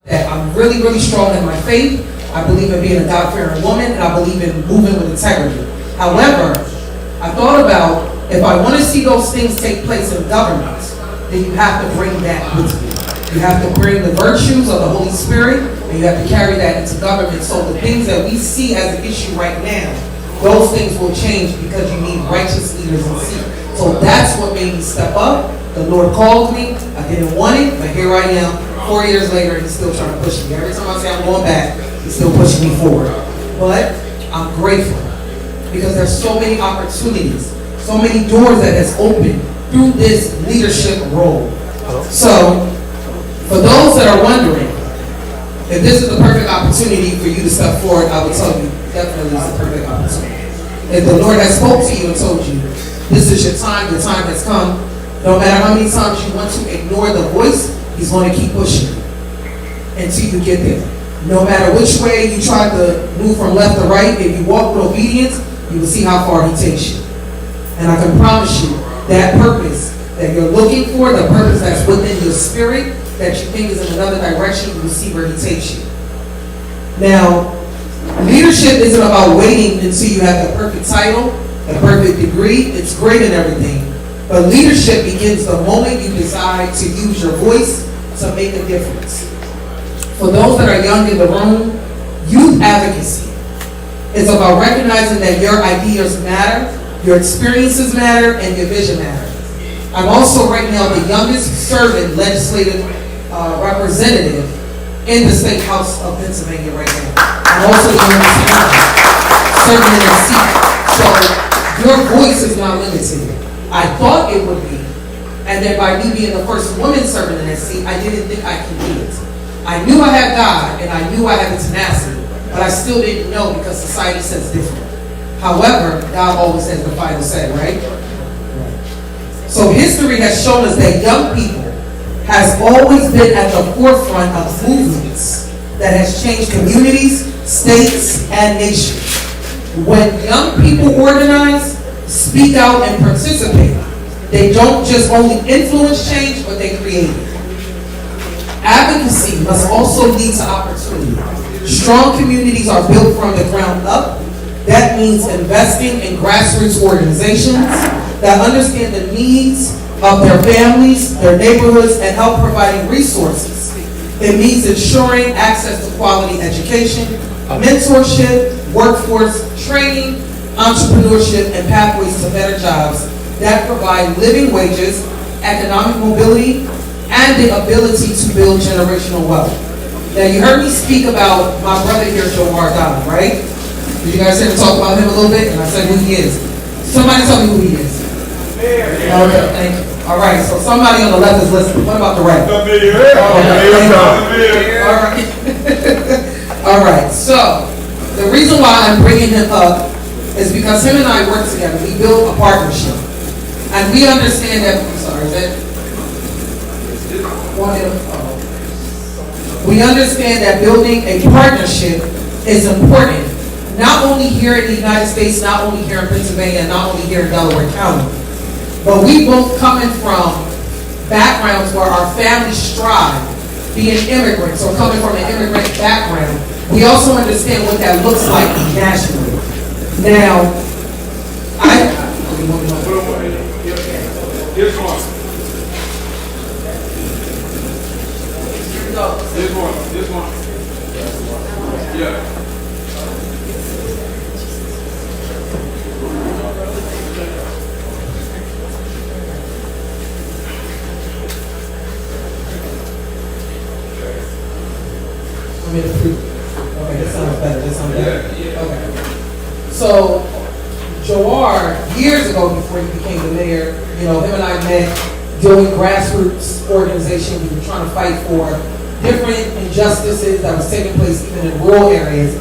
that I'm really, really strong in my faith. I believe in being a God-fearing woman, and I believe in moving with integrity. However, I thought about, if I want to see those things take place in government, then you have to bring that with you. You have to bring the virtues of the Holy Spirit, and you have to carry that into government. So the things that we see as an issue right now, those things will change because you need righteous leaders in seat. So that's what made me step up. The Lord called me. I didn't want it, but here I am. 4 years later, he's still trying to push me. Every time I say I'm going back, he's still pushing me forward. But I'm grateful because there's so many opportunities, so many doors that has opened through this leadership role. So, for those that are wondering, if this is the perfect opportunity for you to step forward, I will tell you, definitely it's the perfect opportunity. If the Lord has spoke to you and told you, this is your time, the time has come, no matter how many times you want to ignore the voice, he's going to keep pushing you until you get there. No matter which way you try to move from left to right, if you walk with obedience, you will see how far he takes you. And I can promise you, that purpose that you're looking for, the purpose that's within your spirit, that you think is in another direction, you will see where he takes you. Now, leadership isn't about waiting until you have the perfect title, the perfect degree. It's great and everything. But leadership begins the moment you decide to use your voice to make a difference. For those that are young in the room, youth advocacy is about recognizing that your ideas matter, your experiences matter, and your vision matters. I'm also right now the youngest serving legislative representative in the State House of Pennsylvania right now. I'm also the youngest serving in that seat. So your voice is not limited. I thought it would be. And then by me being the first woman serving in that seat, I didn't think I could do it. I knew I had God, and I knew I had the tenacity, but I still didn't know because society says different. However, God always has the final say, right? So history has shown us that young people has always been at the forefront of movements that has changed communities, states, and nations. When young people organize, speak out, and participate, they don't just only influence change, but they create it. Advocacy must also lead to opportunity. Strong communities are built from the ground up. That means investing in grassroots organizations that understand the needs of their families, their neighborhoods, and help providing resources. It means ensuring access to quality education, mentorship, workforce training, entrepreneurship, and pathways to better jobs that provide living wages, economic mobility, and the ability to build generational wealth. Now, you heard me speak about my brother here, W2R, right? Did you guys hear me talk about him a little bit? And I said who he is. Somebody tell me who he is. Okay, thank you. All right, so somebody on the left is listening. What about the right? All right. All right, so the reason why I'm bringing him up is because him and I work together. We build a partnership. And we understand that, I'm sorry, is that? We understand that building a partnership is important, not only here in the United States, not only here in Pennsylvania, not only here in Delaware County, but we both coming from backgrounds where our families strive, being immigrants or coming from an immigrant background. We also understand what that looks like nationally. Now, This one. This one. Yeah. Okay, this sounds better. This sounds better. Okay. So, W2R, years ago before he became the mayor, him and I met doing grassroots organization. We were trying to fight for different injustices that was taking place even in rural areas,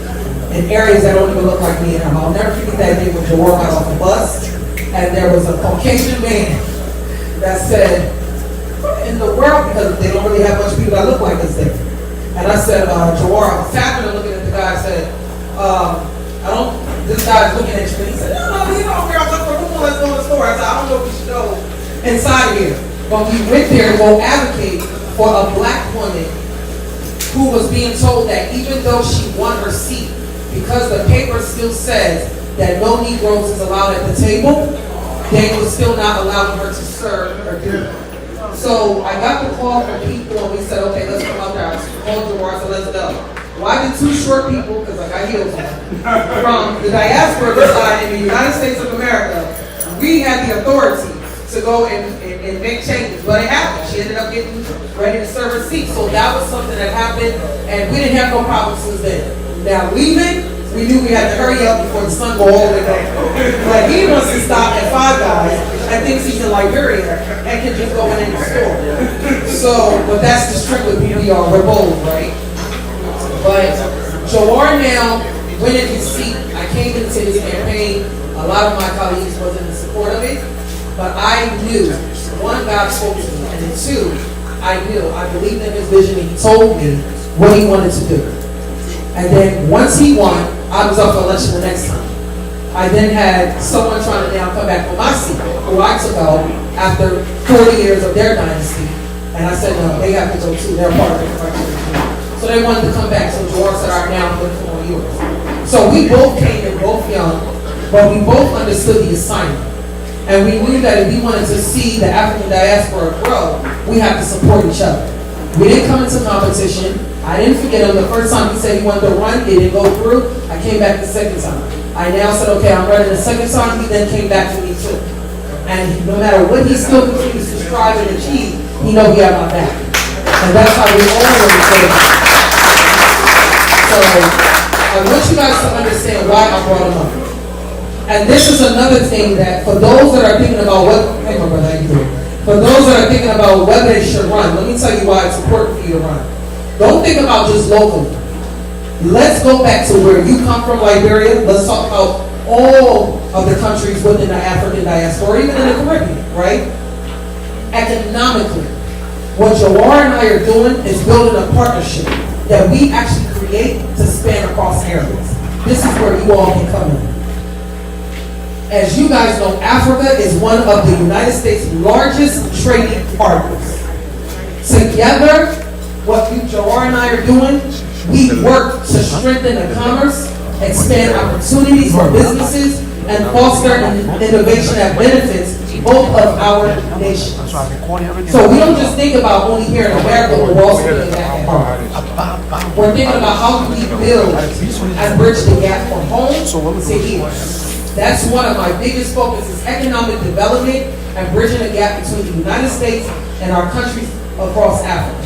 in areas that don't even look like me and him. I'll never forget that day when W2R got off the bus, and there was a Caucasian man that said, "What in the world?" Because they don't really have much people that look like us there. And I said, W2R, I was tapping and looking at the guy. I said, this guy's looking at you, and he said, no, you know, I took the room, let's go to the store. I said, I don't know if we should go inside of here. But we went there to go advocate for a black woman who was being told that even though she won her seat, because the paper still says that no Negroes is allowed at the table, they were still not allowing her to serve her duty. So I got the call from people and we said, okay, let's come out there. I called Jawar, so let's go. Why did two short people, because I got heels on, from the diaspora side in the United States of America, we had the authority to go and make changes, but it happened. She ended up getting ready to serve her seat. So that was something that happened, and we didn't have no problems since then. Now leaving, we knew we had to hurry up before the sun go all the way down. But he wants to stop at Five Guys and thinks he's in Liberia and can just go in the store. So, but that's the trick with BDR, we're bold, right? But Jawar now went in his seat. I came into his campaign. A lot of my colleagues wasn't in support of it. But I knew, one, God spoke to me, and then two, I believed in his vision, and he told me what he wanted to do. And then once he won, I was up for election the next time. I then had someone trying to now come back on my seat, who I took out after 40 years of their dynasty. And I said, no, they have to go too, they're part of the country. So they wanted to come back, so Jawar said, all right, now I'm going to come on yours. So we both came in, both young, but we both understood the assignment. And we knew that if we wanted to see the African diaspora grow, we have to support each other. We didn't come into competition. I didn't forget him. The first time he said he wanted to run, it didn't go through. I came back the second time. I now said, okay, I'm running the second time. He then came back to me too. And no matter what he still continues to strive and achieve, he know he had my back. And that's how we always say. So I want you guys to understand why I brought him up. And this is another thing that for those that are thinking about what, hey my brother, how you doing? For those that are thinking about whether they should run, let me tell you why it's important for you to run. Don't think about just locally. Let's go back to where you come from, Liberia. Let's talk about all of the countries within the African diaspora, even in the Caribbean, right? Economically, what Jawar and I are doing is building a partnership that we actually create to span across areas. This is where you all can come in. As you guys know, Africa is one of the United States' largest trading partners. Together, what Jawar and I are doing, we work to strengthen the commerce, expand opportunities for businesses, and foster innovation that benefits both of our nations. So we don't just think about only here in America, but we're also thinking back at home. We're thinking about how do we build and bridge the gap from home to here. That's one of my biggest focuses, economic development and bridging the gap between the United States and our countries across Africa.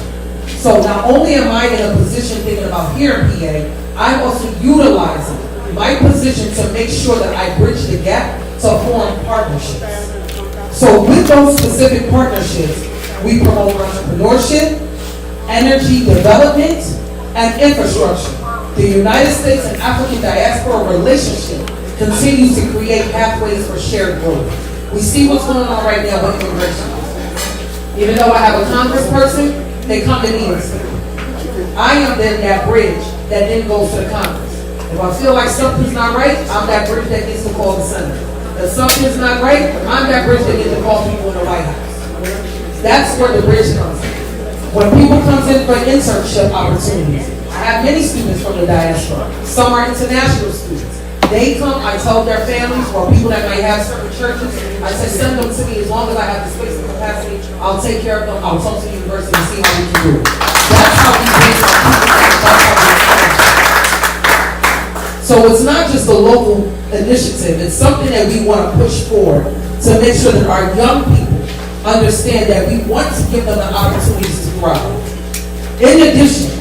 So not only am I in a position thinking about here in PA, I'm also utilizing my position to make sure that I bridge the gap to form partnerships. So with those specific partnerships, we promote entrepreneurship, energy development, and infrastructure. The United States and African diaspora relationship continues to create pathways for shared growth. We see what's going on right now with immigration. Even though I have a congressperson, they come to me and say, I am then that bridge that then goes to the Congress. If I feel like something's not right, I'm that bridge that gets to call the Senate. If something's not right, I'm that bridge that gets to call people in the White House. That's where the bridge comes in. When people come in for internship opportunities, I have many students from the diaspora. Some are international students. They come, I tell their families, or people that might have certain churches, I say send them to me as long as I have the space and capacity. I'll take care of them. I'll talk to the university and see how we can do it. That's how we bring our people. So it's not just a local initiative. It's something that we want to push forward to make sure that our young people understand that we want to give them the opportunities to thrive. In addition,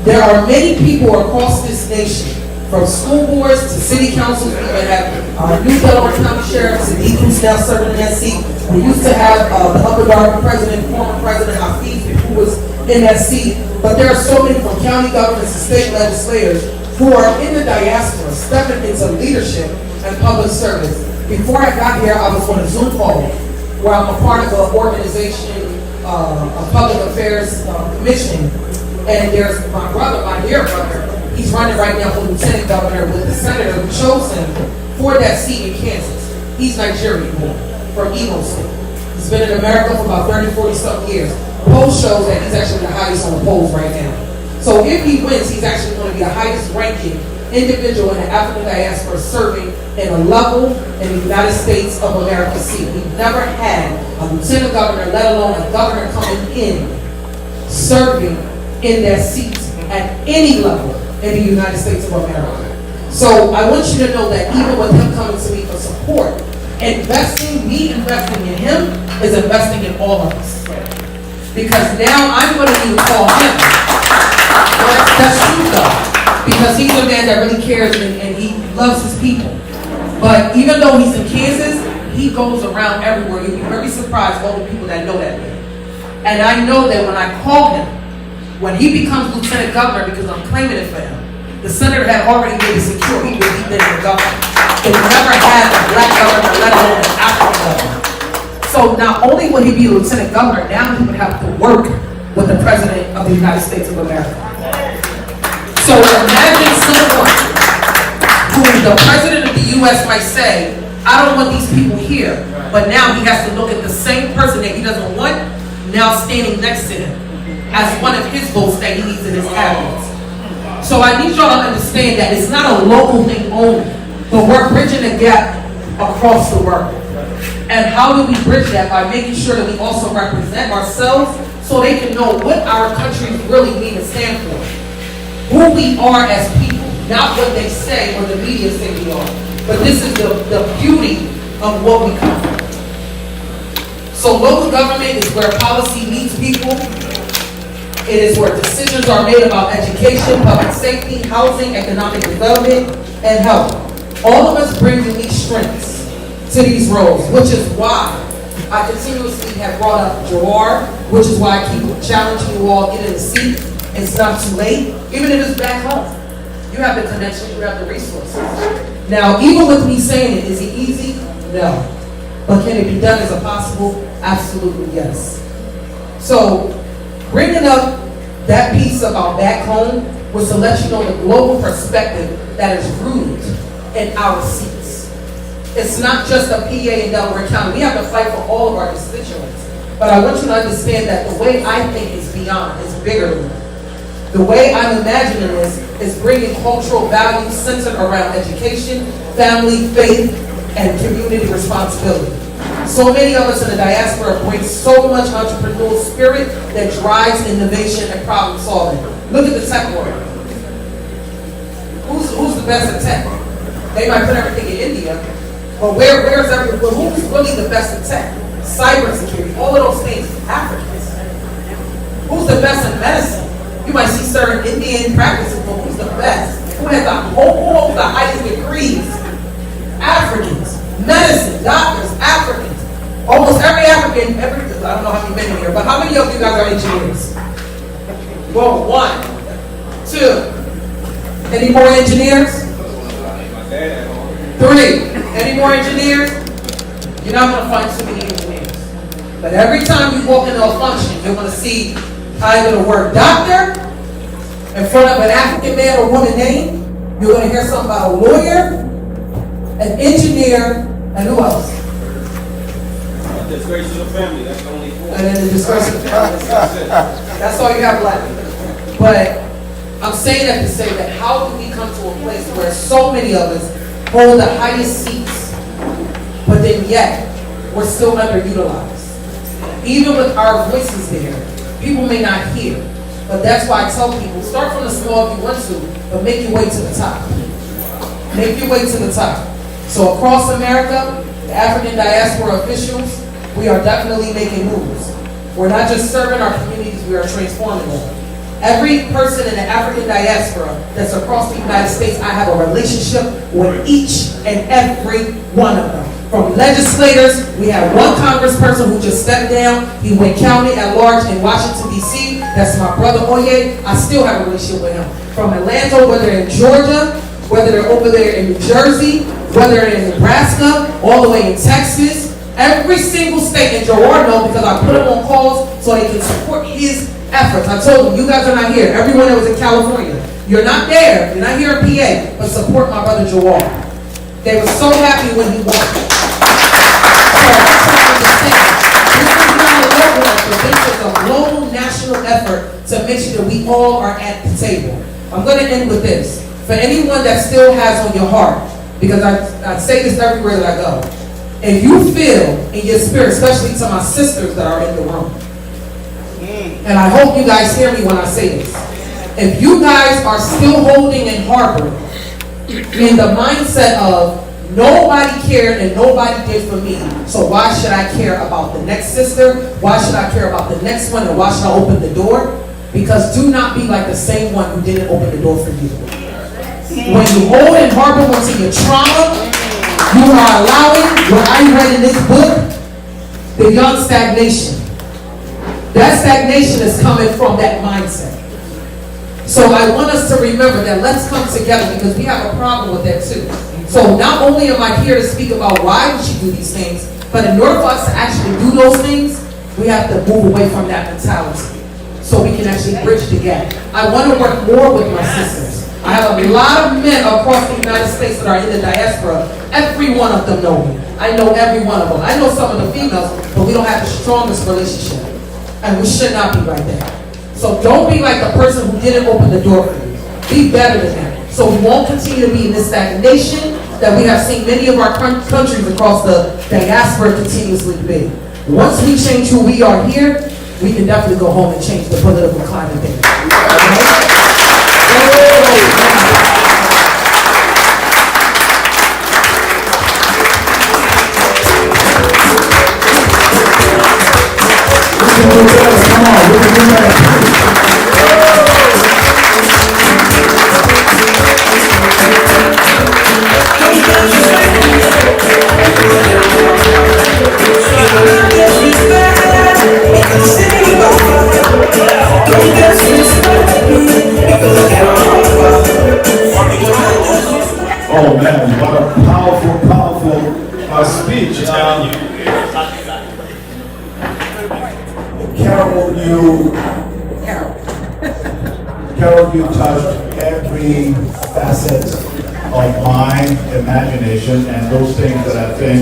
there are many people across this nation, from school boards to city councils. We even have our new Delaware County Sheriff, Sadiq, who's now serving in that seat. We used to have the Upper Darby president, former President Hafiz, who was in that seat. But there are so many from county governments and state legislators who are in the diaspora, stepping into leadership and public service. Before I got here, I was on a Zoom call where I'm a part of an organization, a public affairs commission. And there's my brother, my dear brother. He's running right now for lieutenant governor with the senator who chose him for that seat in Kansas. He's Nigerian born, from Imo State. He's been in America for about 30, 40 something years. Polls shows that he's actually the highest on the polls right now. So if he wins, he's actually going to be the highest ranking individual in the African diaspora serving in a level in the United States of America seat. We've never had a lieutenant governor, let alone a governor coming in, serving in their seats at any level in the United States of America. So I want you to know that even with him coming to me for support, me investing in him is investing in all of us. Because now I'm going to need to call him. Well, that's true though. Because he's a man that really cares and he loves his people. But even though he's in Kansas, he goes around everywhere. You'll be very surprised all the people that know that man. And I know that when I call him, when he becomes lieutenant governor, because I'm claiming it for him, the senator had already made it secure he would be the governor. They never had a black governor, let alone an African governor. So not only would he be lieutenant governor, now he would have to work with the president of the United States of America. So imagine someone who the president of the U.S. might say, I don't want these people here, but now he has to look at the same person that he doesn't want now standing next to him as one of his votes that he needs in his cabinet. So I need y'all to understand that it's not a local thing only, but we're bridging the gap across the world. And how do we bridge that? By making sure that we also represent ourselves so they can know what our countries really mean and stand for. Who we are as people, not what they say or the media say we are. But this is the beauty of what we come from. So local government is where policy meets people. It is where decisions are made about education, public safety, housing, economic development, and health. All of us bring unique strengths to these roles, which is why I continuously have brought up W2R, which is why I keep challenging you all, get in the seat. It's not too late. Even if it's back home, you have the connection, you have the resources. Now, even with me saying it, is it easy? No. But can it be done? Is it possible? Absolutely yes. So, bringing up that piece about back home was to let you know the global perspective that is rooted in our seats. It's not just a PA in Delaware County. We have to fight for all of our constituents. But I want you to understand that the way I think is beyond, is bigger than that. The way I'm imagining this is bringing cultural values centered around education, family, faith, and community responsibility. So many of us in the diaspora bring so much entrepreneurial spirit that drives innovation and problem solving. Look at the tech world. Who's the best at tech? They might put everything in India, but who's really the best at tech? Cybersecurity, all of those things, Africans. Who's the best in medicine? You might see certain Indian practices, but who's the best? Who has the highest degrees? Africans. Medicine, doctors, Africans. Almost every African, I don't know how many men in here, but how many of you guys are engineers? Well, 1, 2. Any more engineers? 3. Any more engineers? You're not going to find too many engineers. But every time you walk into a function, you're going to see either the word doctor in front of an African man or woman name. You're going to hear something about a lawyer, an engineer, and who else? Disgrace to the family, that's the only 4. And then the disgrace to the family. That's all you have left. But I'm saying that to say that how do we come to a place where so many of us hold the highest seats, but then yet we're still underutilized? Even with our voices there, people may not hear. But that's why I tell people, start from the small if you want to, but make your way to the top. Make your way to the top. So across America, the African diaspora officials, we are definitely making moves. We're not just serving our communities, we are transforming them. Every person in the African diaspora that's across the United States, I have a relationship with each and every one of them. From legislators, we have one congressperson who just stepped down. He went county at large in Washington, D.C. That's my brother Oye. I still have a relationship with him. From Atlanta, whether they're in Georgia, whether they're over there in New Jersey, whether they're in Nebraska, all the way in Texas, every single state in W2R know because I put them on calls so they can support his efforts. I told them, you guys are not here. Everyone that was in California, you're not there. You're not here in PA, but support my brother W2R. They were so happy when he won. This is not a local effort. This is a global national effort to make sure that we all are at the table. I'm going to end with this. For anyone that still has on your heart, because I say this everywhere that I go, if you feel in your spirit, especially to my sisters that are in the room, and I hope you guys hear me when I say this, if you guys are still holding and harboring in the mindset of nobody cared and nobody did for me, so why should I care about the next sister? Why should I care about the next one? And why should I open the door? Because do not be like the same one who didn't open the door for you. When you hold and harbor onto your trauma, you are allowing what I read in this book, the young stagnation. That stagnation is coming from that mindset. So I want us to remember that let's come together, because we have a problem with that too. So not only am I here to speak about why we should do these things, but in order for us to actually do those things, we have to move away from that mentality so we can actually bridge the gap. I want to work more with my sisters. I have a lot of men across the United States that are in the diaspora. Every one of them know me. I know every one of them. I know some of the females, but we don't have the strongest relationship. And we should not be like that. So don't be like the person who didn't open the door for you. Be better than that. So we won't continue to be in this stagnation that we have seen many of our countries across the diaspora continuously be. Once we change who we are here, we can definitely go home and change the political climate there. Oh man, what a powerful speech. Carol, you touched every facet of my imagination and those things that I think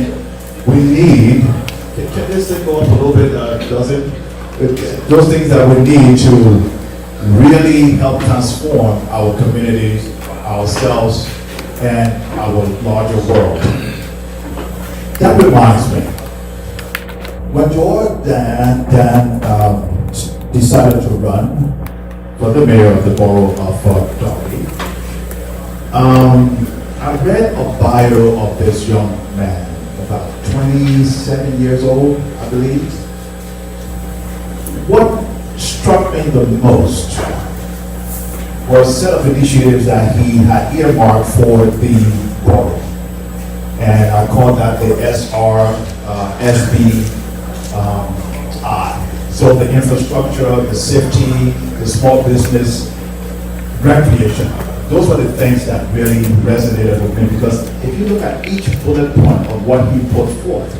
we need. Can this thing go up a little bit, does it? Those things that we need to really help transform our communities, ourselves, and our larger world. That reminds me, when Dan decided to run for the mayor of the borough of Derby, I read a bio of this young man, about 27 years old, I believe. What struck me the most was a set of initiatives that he had earmarked for the borough. And I call that the SBI. So the infrastructure, the safety, the small business, recreation. Those were the things that really resonated with me, because if you look at each bullet point of what he put forth,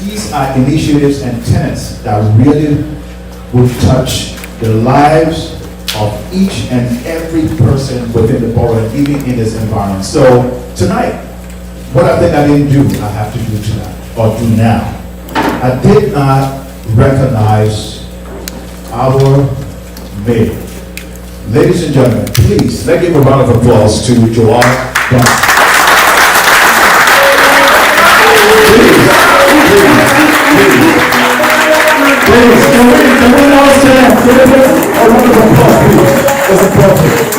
these are initiatives and tenets that really will touch the lives of each and every person within the borough, and even in this environment. So tonight, what I think I didn't do, I have to do tonight, or do now. I did not recognize our mayor. Ladies and gentlemen, please, let's give a round of applause to Joel. Please, can we all stand? A round of applause, please. That's appropriate.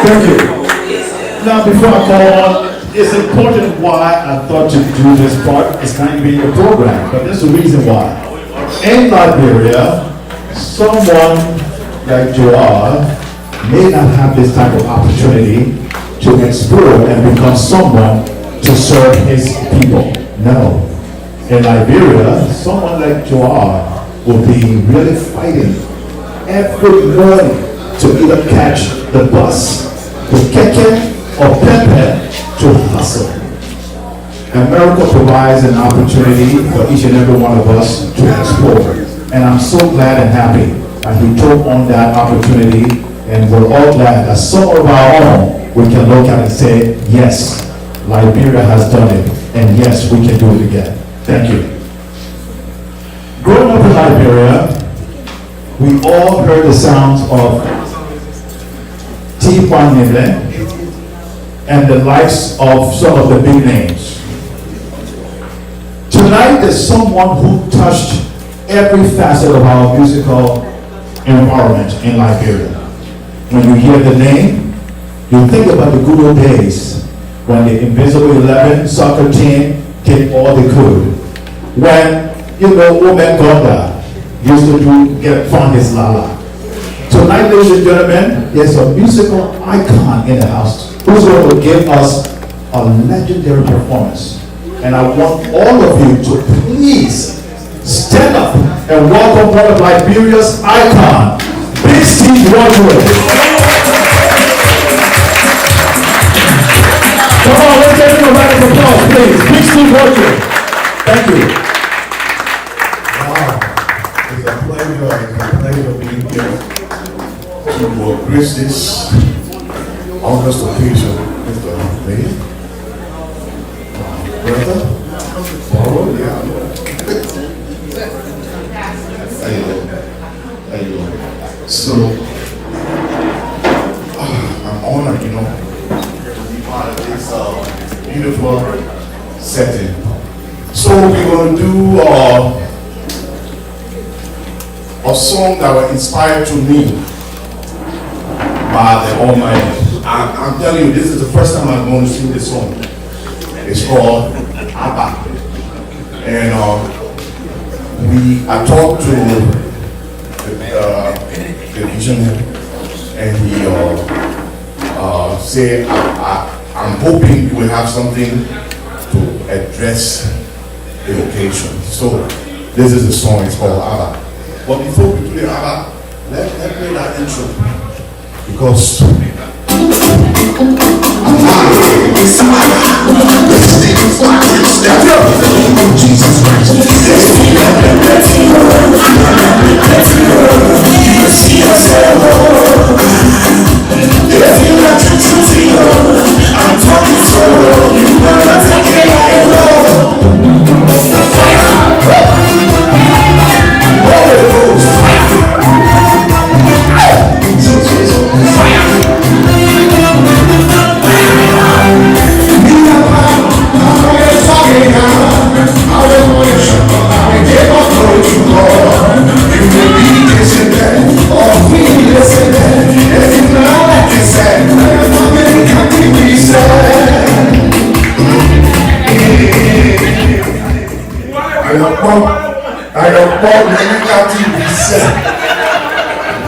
Thank you. Now, before I go on, it's important why I thought to do this part. It's kind of being a program, but there's a reason why. In Liberia, someone like Joel may not have this type of opportunity to explore and become someone to serve his people. No. In Liberia, someone like Joel will be really fighting every morning to either catch the bus, the keke, or pepe to hustle. America provides an opportunity for each and every one of us to explore. And I'm so glad and happy that he took on that opportunity And we're all glad that some of our own, we can look at and say, yes, Liberia has done it, and yes, we can do it again. Thank you. Growing up in Liberia, we all heard the sounds of T1 and the likes of some of the big names. Tonight, there's someone who touched every facet of our musical environment in Liberia. When you hear the name, you think about the good old days when the Invisible 11 soccer team did all they could. When, Woman Gonda used to get fun his lala. Tonight, ladies and gentlemen, there's a musical icon in the house who's going to give us a legendary performance. And I want all of you to please stand up and welcome one of Liberia's icon, Big Steve Roderick. Come on, let's give him a round of applause, please. Big Steve Roderick. Thank you. Wow, it's a pleasure being here to grace this August occasion, Mr. Mayor. Brother? Oh, yeah. Thank you. So, I'm honored, to be part of this beautiful setting. So, we're going to do a song that was inspired to me by the Almighty. I'm telling you, this is the first time I'm going to sing this song. It's called Abba. And I talked to the visionary, and he said, I'm hoping you will have something to address the occasion. So this is the song, it's called Abba. But before we do the Abba, let's play that intro. Because Jesus Christ. I'm talking so you wanna take it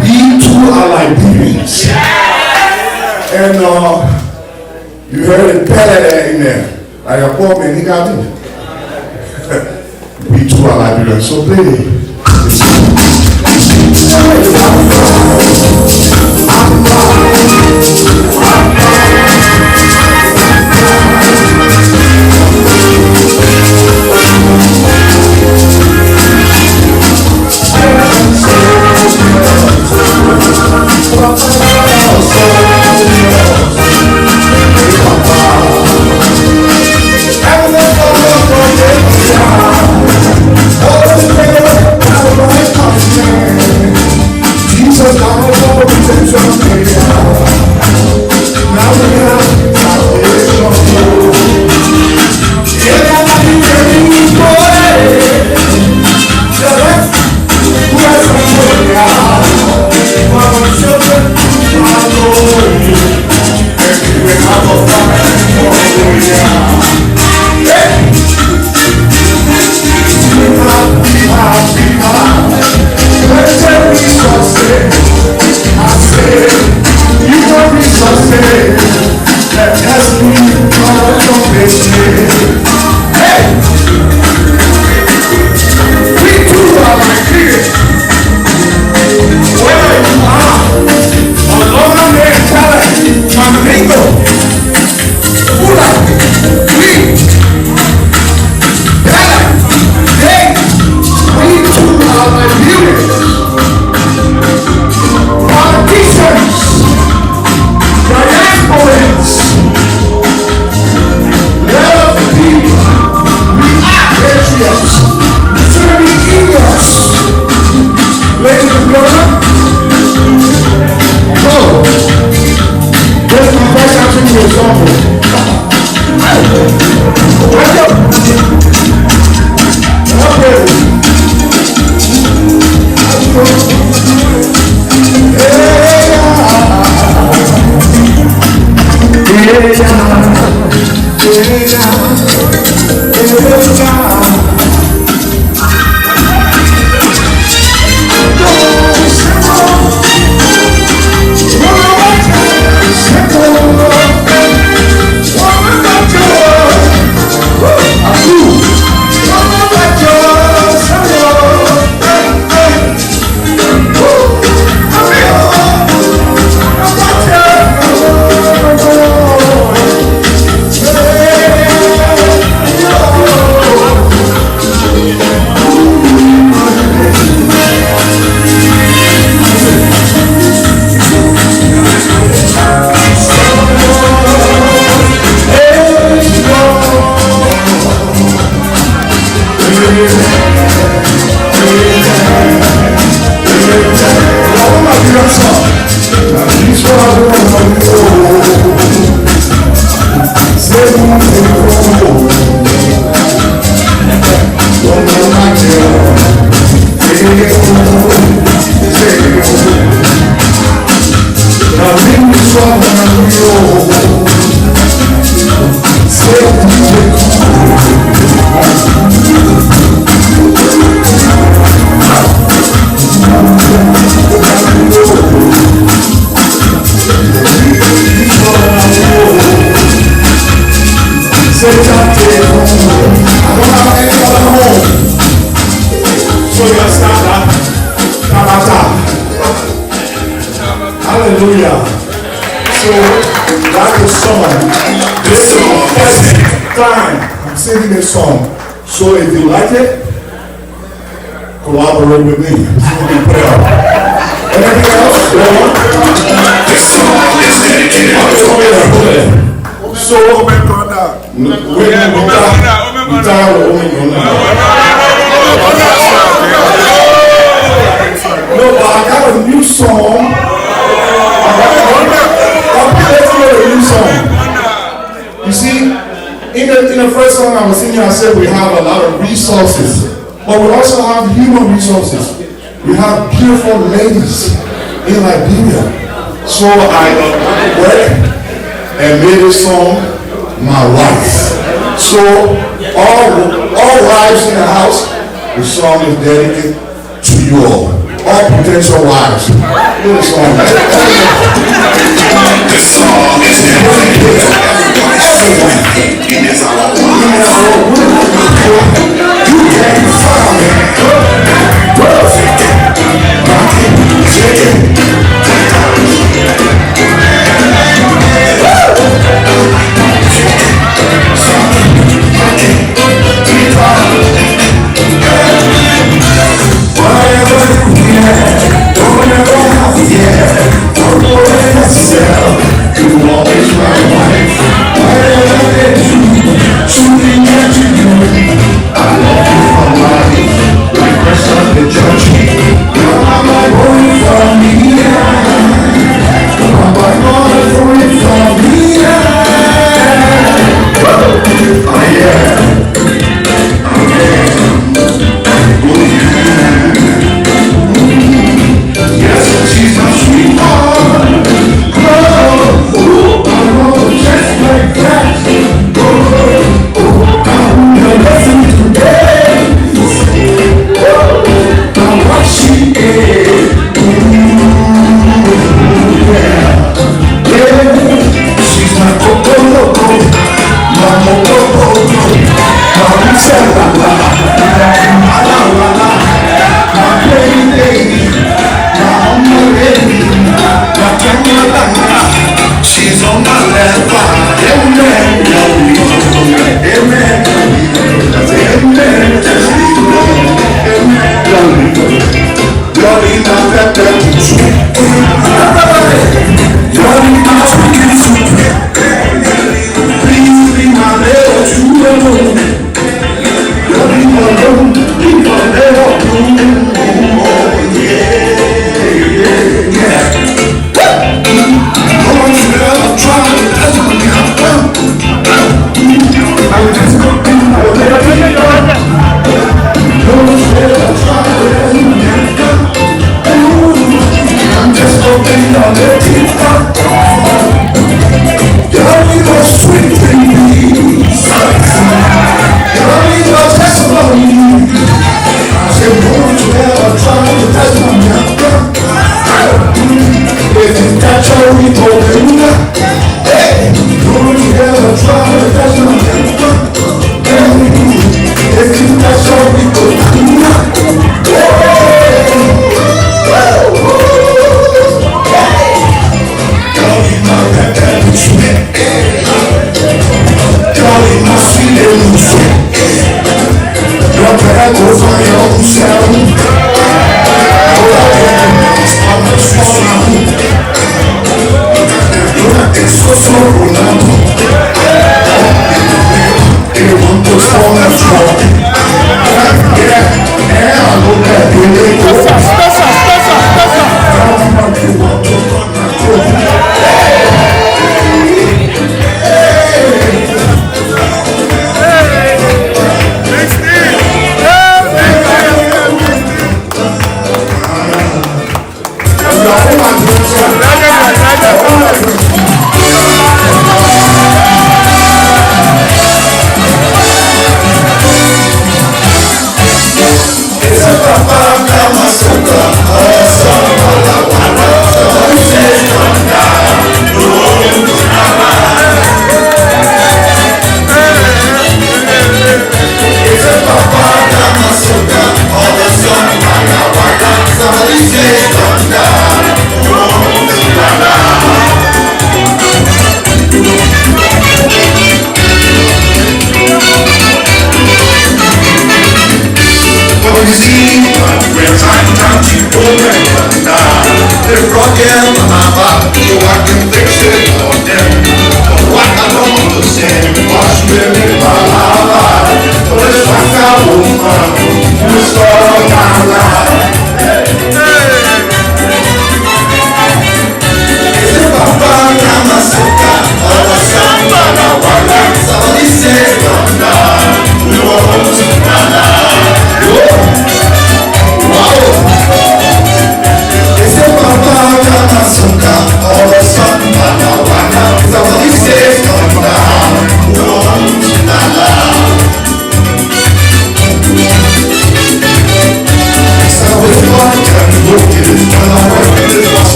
We too are Liberians. And you heard it better there in there. Like a poor man, he got it. We too are Liberians. So play. Oh, Hallelujah. So that is song. This is the first time I'm singing this song. So if you like it, collaborate with me. Anything else? This song is dedicated to so no, but I got a new song. You see, in the first song I was singing, I said we have a lot of resources, but we also have human resources. We have beautiful ladies in Liberia. So I work and made this song my wife. So all wives in the house, the song is dedicated to you all potential wives. Hear the song. This song is dedicated to everyone. It is our you can find perfect.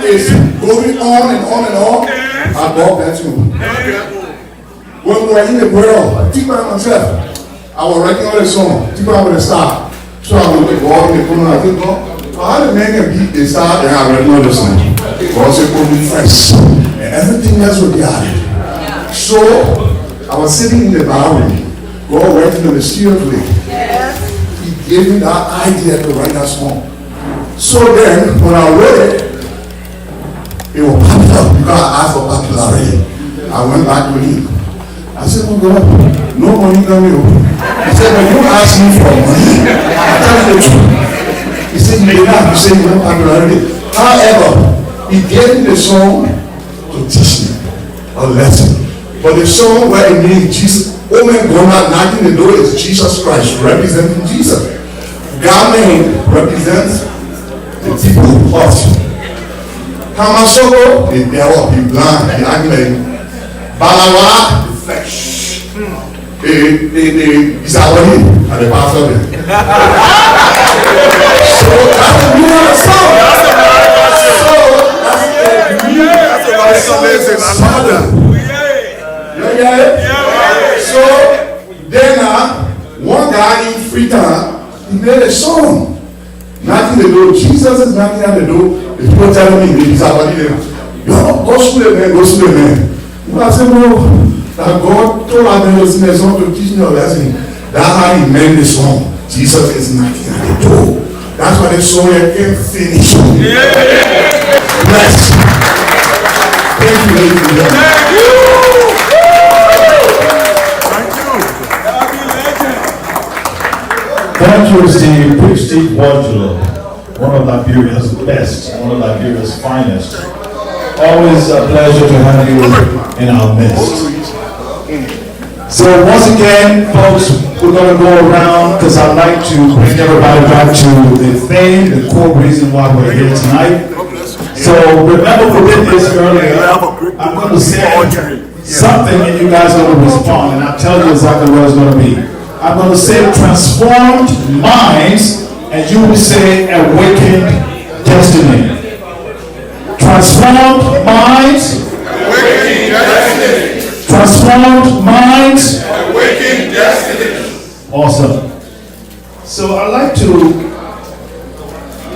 is going on and on and on. I bought that too. When we were in the world, think by myself, I was writing all the song, think about the start. So I would be walking the corner, I think, how the man can beat the start and I write all the song. Because it would be fresh. And everything else would be added. So I was sitting in the barroom, God working on the seriously. He gave me that idea to write that song. So then, when I wrote it, it was popular because I asked for popularity. I went back to him. I said, oh God, no money coming. He said, when you ask me for money, I tell you the truth. He said, you did not say no popularity. However, he gave me the song to teach me a lesson. But the song where it means Jesus, oh man, God not knocking the door is Jesus Christ, representing Jesus. Garment represents the people of Kamasoko, the devil, the blind, the argument. Balawa, the flesh. The Isawari, and the pastor. So, that's the knocking the door. Jesus is knocking at the door. The people telling me, "It's our leader. Yo, go school, man. Go school, man." You know, I said, "No, that God told our men to song to teach me a lesson." That's how he meant the song. Jesus is knocking at the door. That's why the song can finish. Bless. Thank you, ladies and gentlemen. Thank you, Steve. Big Steve Wardrobe, one of Liberia's best, one of Liberia's finest. Always a pleasure to have you in our midst. So once again, folks, we're going to go around because I'd like to bring everybody back to the theme, the core reason why we're here tonight. So remember we did this earlier. I'm going to say something and you guys are going to respond, and I'll tell you exactly what it's going to be. I'm going to say transformed minds, and you will say awakened destiny. Transformed minds. Awakening destiny. Transformed minds. Awakening destiny. Awesome. So I'd like to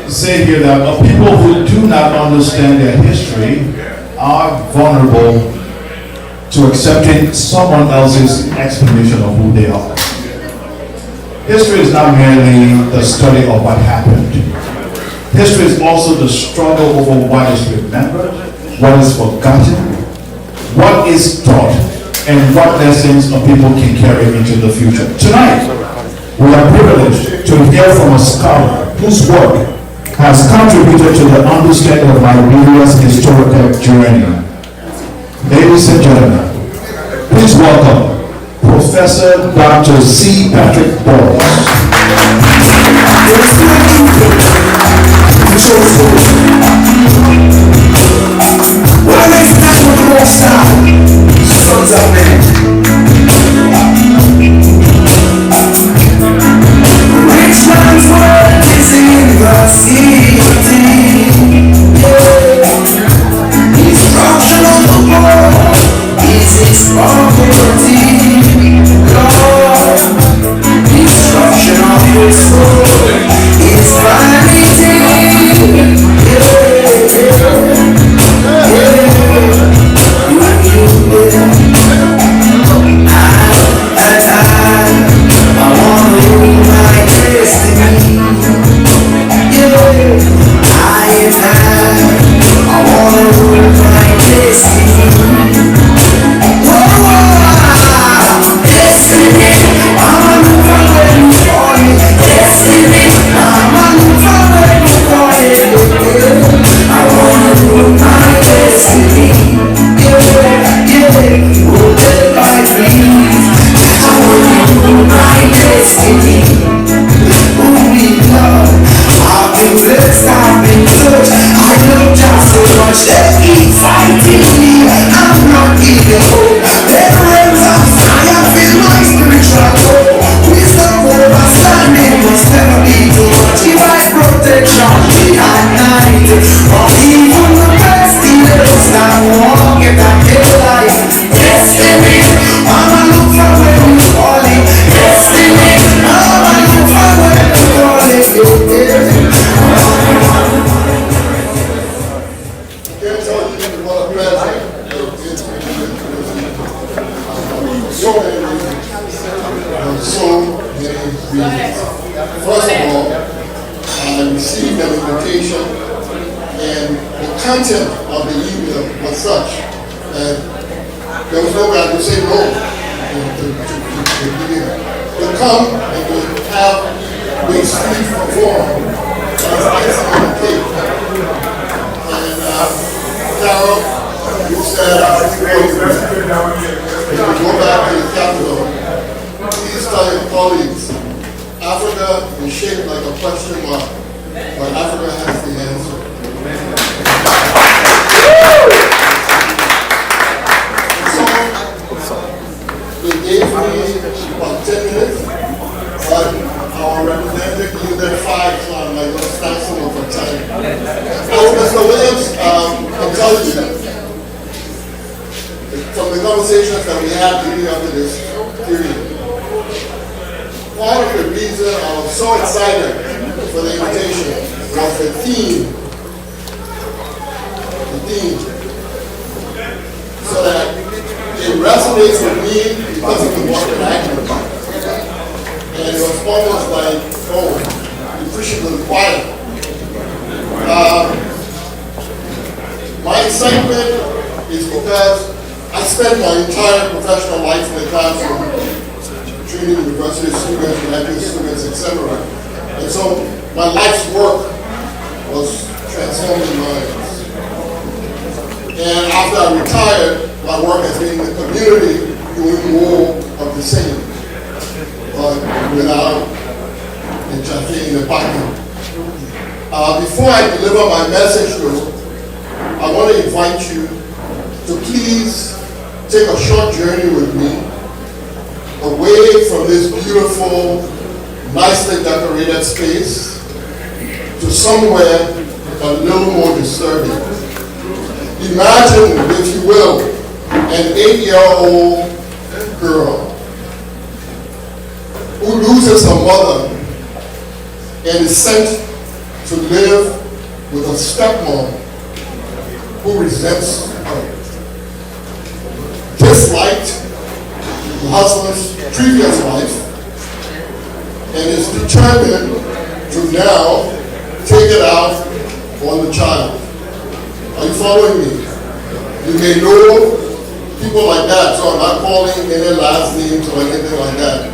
say here that people who do not understand their history are vulnerable to accepting someone else's explanation of who they are. History is not merely the study of what happened. History is also the struggle over what is remembered, what is forgotten, what is taught, and what lessons of people can carry into the future. Tonight, we are privileged to hear from a scholar whose work has contributed to the understanding of Liberia's historical journey. Ladies and gentlemen, please welcome Professor Dr. C. Patrick Bowles. Sons of men, rich man's work is in the city. Destruction of the poor is his property. Lord, destruction of your soul is vanity. First of all, I received an invitation, and the content of the email was such that there was no way I could say no to come and to have Big Steve perform as icing on the cake. And Carol, you said, if you go back to the Capitol, please tell your colleagues, Africa is shaped like a question mark, but Africa has the answer. So, they gave me about 10 minutes, but our representative gave them 5, so I'm like, let's start someone for time. So, Mr. Williams, I'll tell you, from the conversations that we had leading up to this period, part of the reason I was so excited for the invitation was the theme. The theme. So that it resonates with me because of the work that I do. And it was almost like, oh, you push it to the choir. My excitement is because I spent my entire professional life in the classroom, training university students, graduate students, etc. And so my life's work was transforming minds. And after I retired, my work has been in the community doing more of the same, but without interfering in the background. Before I deliver my message though, I want to invite you to please take a short journey with me away from this beautiful, nicely decorated space to somewhere a little more disturbing. Imagine, if you will, an 8-year-old girl who loses her mother and is sent to live with a stepmom who resents her, disliked the husband's previous wife, and is determined to now take it out on the child. Are you following me? You may know people like that, so I'm not calling any last names or anything like that.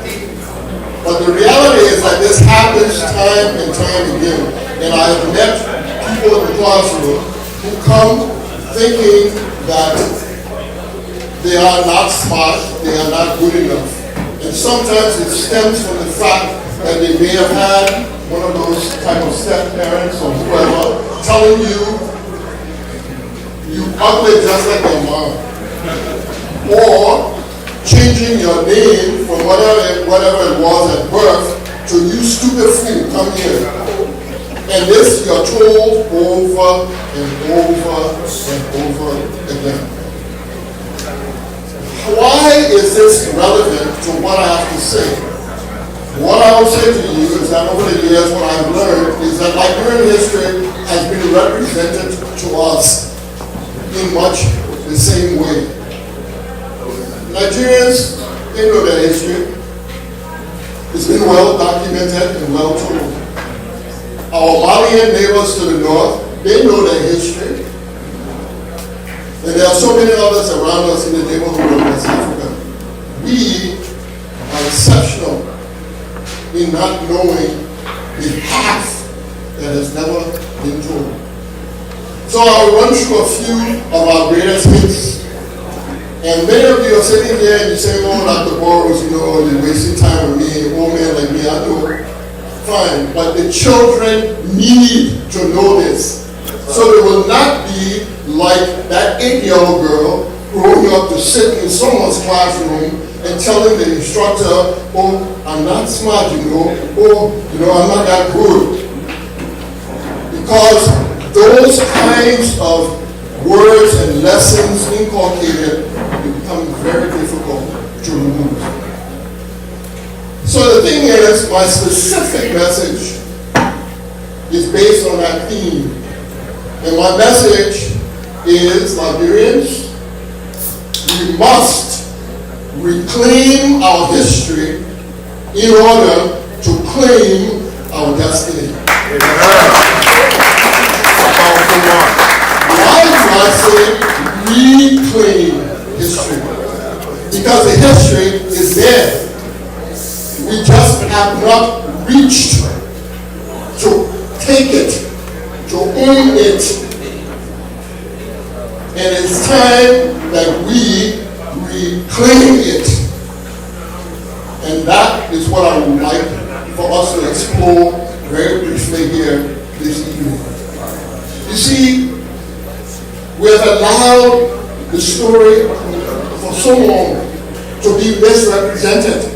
But the reality is that this happens time and time again. And I have met people in the classroom who come thinking that they are not smart, they are not good enough. And sometimes it stems from the fact that they may have had one of those type of step-parents or whoever telling you, you ugly just like your mom. Or changing your name from whatever it was at birth to you stupid fool, come here. And this you're told over and over and over again. Why is this relevant to what I have to say? What I will say to you is that over the years what I've learned is that Liberian history has been represented to us in much the same way. Nigerians, they know their history. It's been well documented and well told. Our Malian neighbors to the north, they know their history. And there are so many others around us in the neighborhood of West Africa. We are exceptional in not knowing the half that has never been told. So I'll run through a few of our greatest hits. And many of you are sitting here and you say, oh, Dr. Boros, you know, you're wasting time with me, an old man like me, I know. Fine, but the children need to know this. So they will not be like that 8-year-old girl growing up to sit in someone's classroom and telling the instructor, oh, I'm not smart, you know, oh, you know, I'm not that good. Because those kinds of words and lessons inculcated become very difficult to remove. So the thing is, my specific message is based on that theme. And my message is, Liberians, we must reclaim our history in order to claim our destiny. Why do I say reclaim history? Because the history is there. We just have not reached to take it, to own it. And it's time that we reclaim it. And that is what I would like for us to explore very briefly here this evening. You see, we have allowed the story for so long to be misrepresented.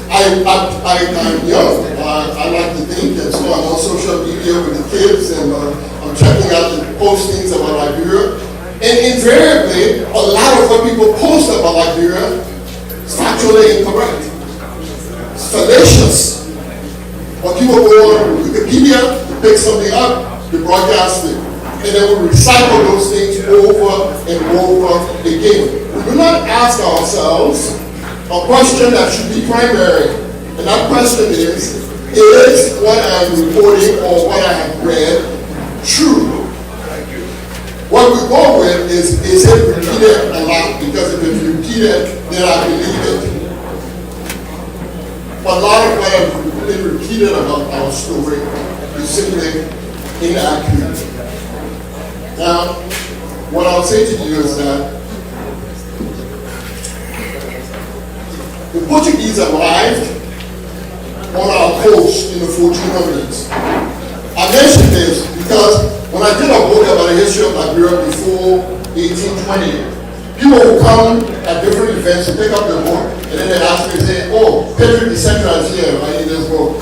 I'm young, I like to think, and so I'm on social media with the kids, and I'm checking out the postings about Liberia. And invariably, a lot of what people post about Liberia is factually incorrect. It's fallacious. When people go on Wikipedia, pick something up, they broadcast it. And then we recycle those things over and over again. We do not ask ourselves a question that should be primary. And that question is what I'm reporting or what I have read true? What we go with is it repeated a lot? Because if it's repeated, then I believe it. But a lot of what has been repeated about our story is simply inaccurate. Now, what I'll say to you is that the Portuguese arrived on our coast in the 1400s. I mention this because when I did a book about the history of Liberia before 1820, people will come at different events and pick up the book, and then they ask me, say, oh, Pedro de Central is here, right, in this book.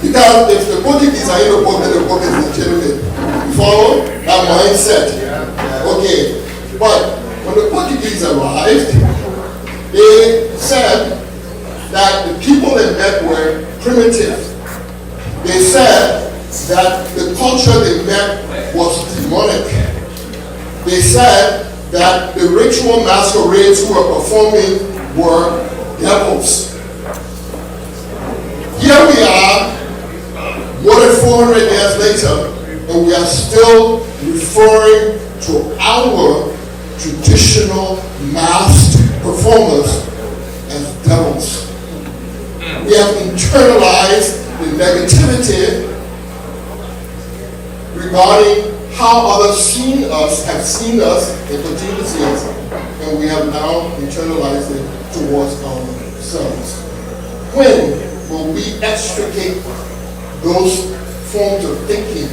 Because if the Portuguese are in the book, then the book is legitimate. You follow that mindset? Okay, but when the Portuguese arrived, they said that the people they met were primitive. They said that the culture they met was demonic. They said that the ritual masquerades who were performing were devils. Here we are, more than 400 years later, and we are still referring to our traditional masked performers as devils. We have internalized the negativity regarding how others have seen us, and continue to see us, and we have now internalized it towards ourselves. When will we extricate those forms of thinking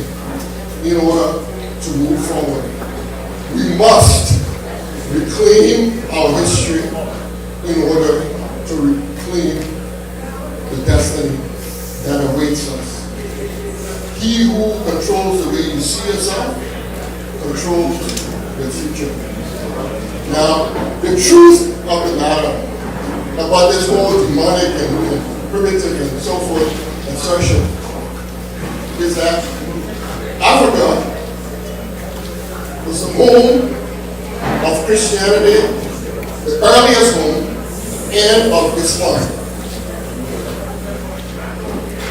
in order to move forward? We must reclaim our history in order to reclaim the destiny that awaits us. He who controls the way you see yourself controls the future. Now, the truth of the matter about this whole demonic and primitive and so forth assertion is that Africa was the home of Christianity, the earliest home, and of Islam.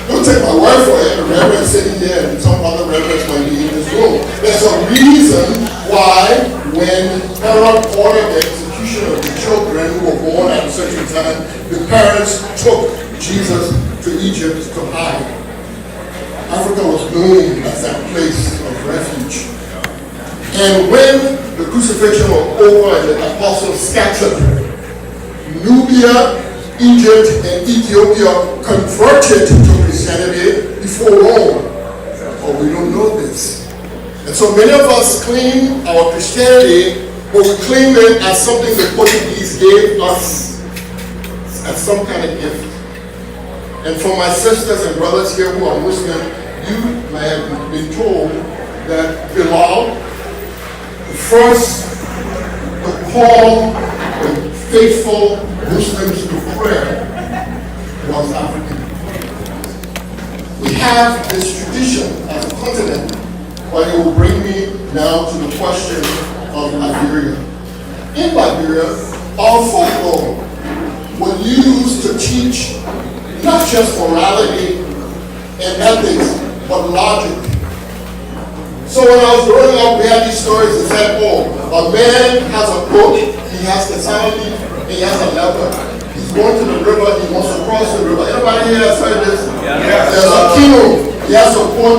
Don't take my word for it. The reverend sitting here and some other reverends might be in this room. There's a reason why when Herod ordered the execution of the children who were born at a certain time, the parents took Jesus to Egypt to hide. Africa was known as that place of refuge. And when the crucifixion was over and the apostles scattered, Nubia, Egypt, and Ethiopia converted to Christianity before Rome. But we don't know this. And so many of us claim our Christianity, but we claim it as something the Portuguese gave us as some kind of gift. And for my sisters and brothers here who are Muslim, you may have been told that Bilal, the first to call the faithful Muslims to prayer, was African. We have this tradition as a continent, but it will bring me now to the question of Liberia. In Liberia, our folklore was used to teach not just morality and ethics, but logic. So when I was growing up, we had these stories that said, oh, a man has a boat, he has the sanity, and he has a lever. He's going to the river, he wants to cross the river. Anybody here has heard this? Yeah. There's a canoe, he has to put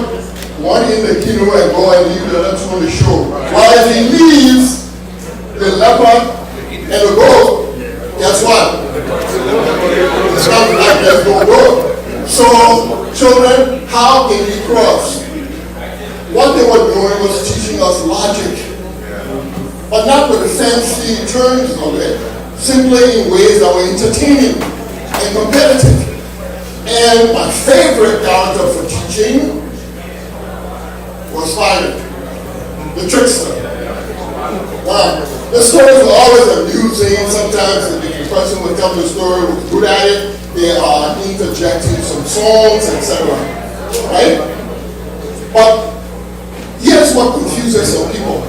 one in the canoe and go and leave the other two on the shore. While if he leaves the leopard and the goat, guess what? It's not like there's no road. So, children, how can we cross? What they were doing was teaching us logic, but not with the fancy terms of it, simply in ways that were entertaining and competitive. And my favorite character for teaching was Spider, the trickster. Now, the stories were always amusing. Sometimes the person would tell the story, was good at it, they are interjecting some songs, etc. Right? confuses some people.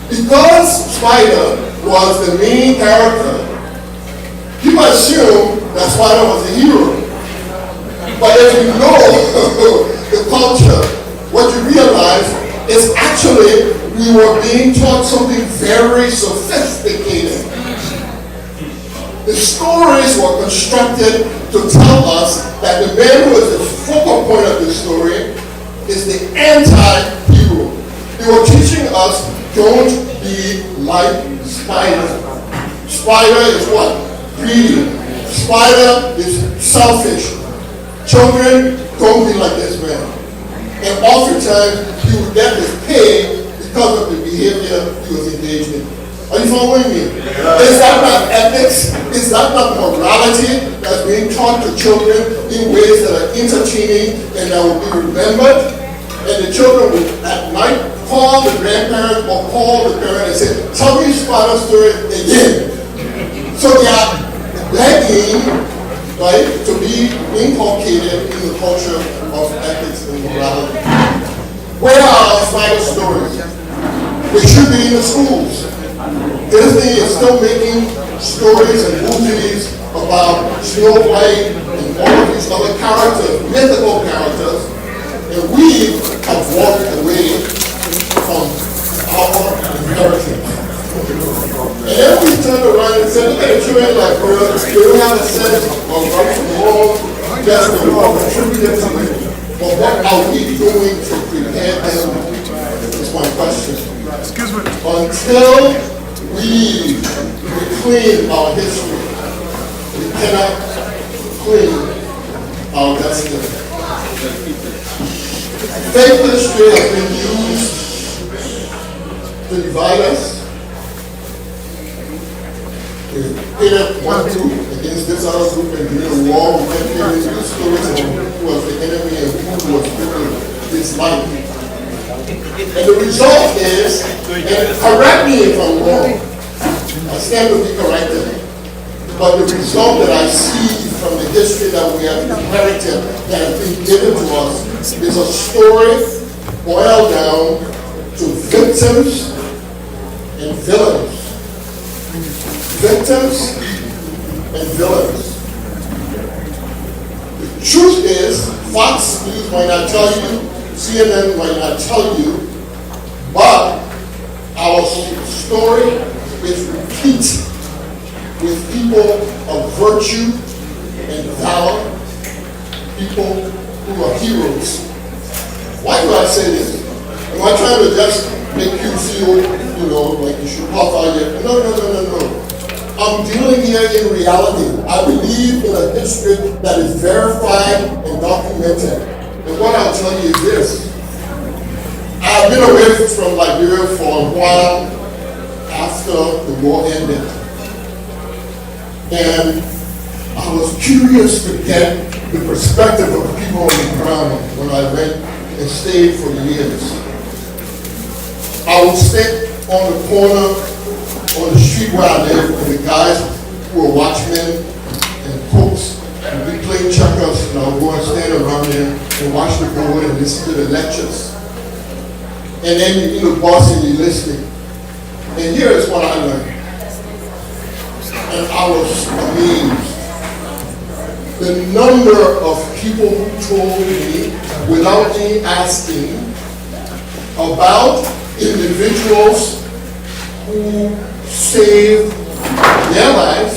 Because Spider was the main character, people assume that Spider was a hero. But if you know the culture, what you realize is actually we were being taught something very sophisticated. The stories were constructed to tell us that the man who is the focal point of the story is the anti-hero. They were teaching us, don't be like Spider. Spider is what? Greedy. Spider is selfish. Children, don't be like this man. And oftentimes, he would get his pay because of the behavior he was engaged in. Are you following me? Is that not ethics? Is that not morality that's being taught to children in ways that are entertaining and that will be remembered? And the children will at night call the grandparents or call the parent and say, tell me Spider's story again. So they are begging, right, to be inculcated in the culture of ethics and morality. Where are our Spider stories? They should be in the schools. Disney is still making stories and movies about Snow White and all of these other characters, mythical characters, and we have walked away from our inheritance. And then we turn around and say, look at the children like girls, they don't have a sense of right from wrong, that's the law, contributed to it. But what are we doing to prepare them? Is my question. Excuse me. Until we clean our history, we cannot clean our destiny. Fake history has been used to divide us. Pitted one group against this other group and during the war, we kept hearing new stories of who was the enemy and who was living this life. And the result is, and correct me if I'm wrong, I stand to be corrected, but the result that I see from the history that we have inherited, that has been given to us, is a story boiled down to victims and villains. Victims and villains. The truth is, Fox News might not tell you, CNN might not tell you, but our story is replete with people of virtue and valor, people who are heroes. Why do I say this? Am I trying to just make you feel, like you should pop out here? No. I'm dealing here in reality. I believe in a history that is verified and documented. And what I'll tell you is this. I've been away from Liberia for a while after the war ended. And I was curious to get the perspective of the people on the ground when I went and stayed for years. I would sit on the corner on the street where I live, and the guys who were watchmen and cooks, and we played checkers, and I would go and stand around there and watch the board and listen to the lectures. And then you're in the bus and you're listening. And here is what I learned. And I was amazed. The number of people who told me, without me asking, about individuals who saved their lives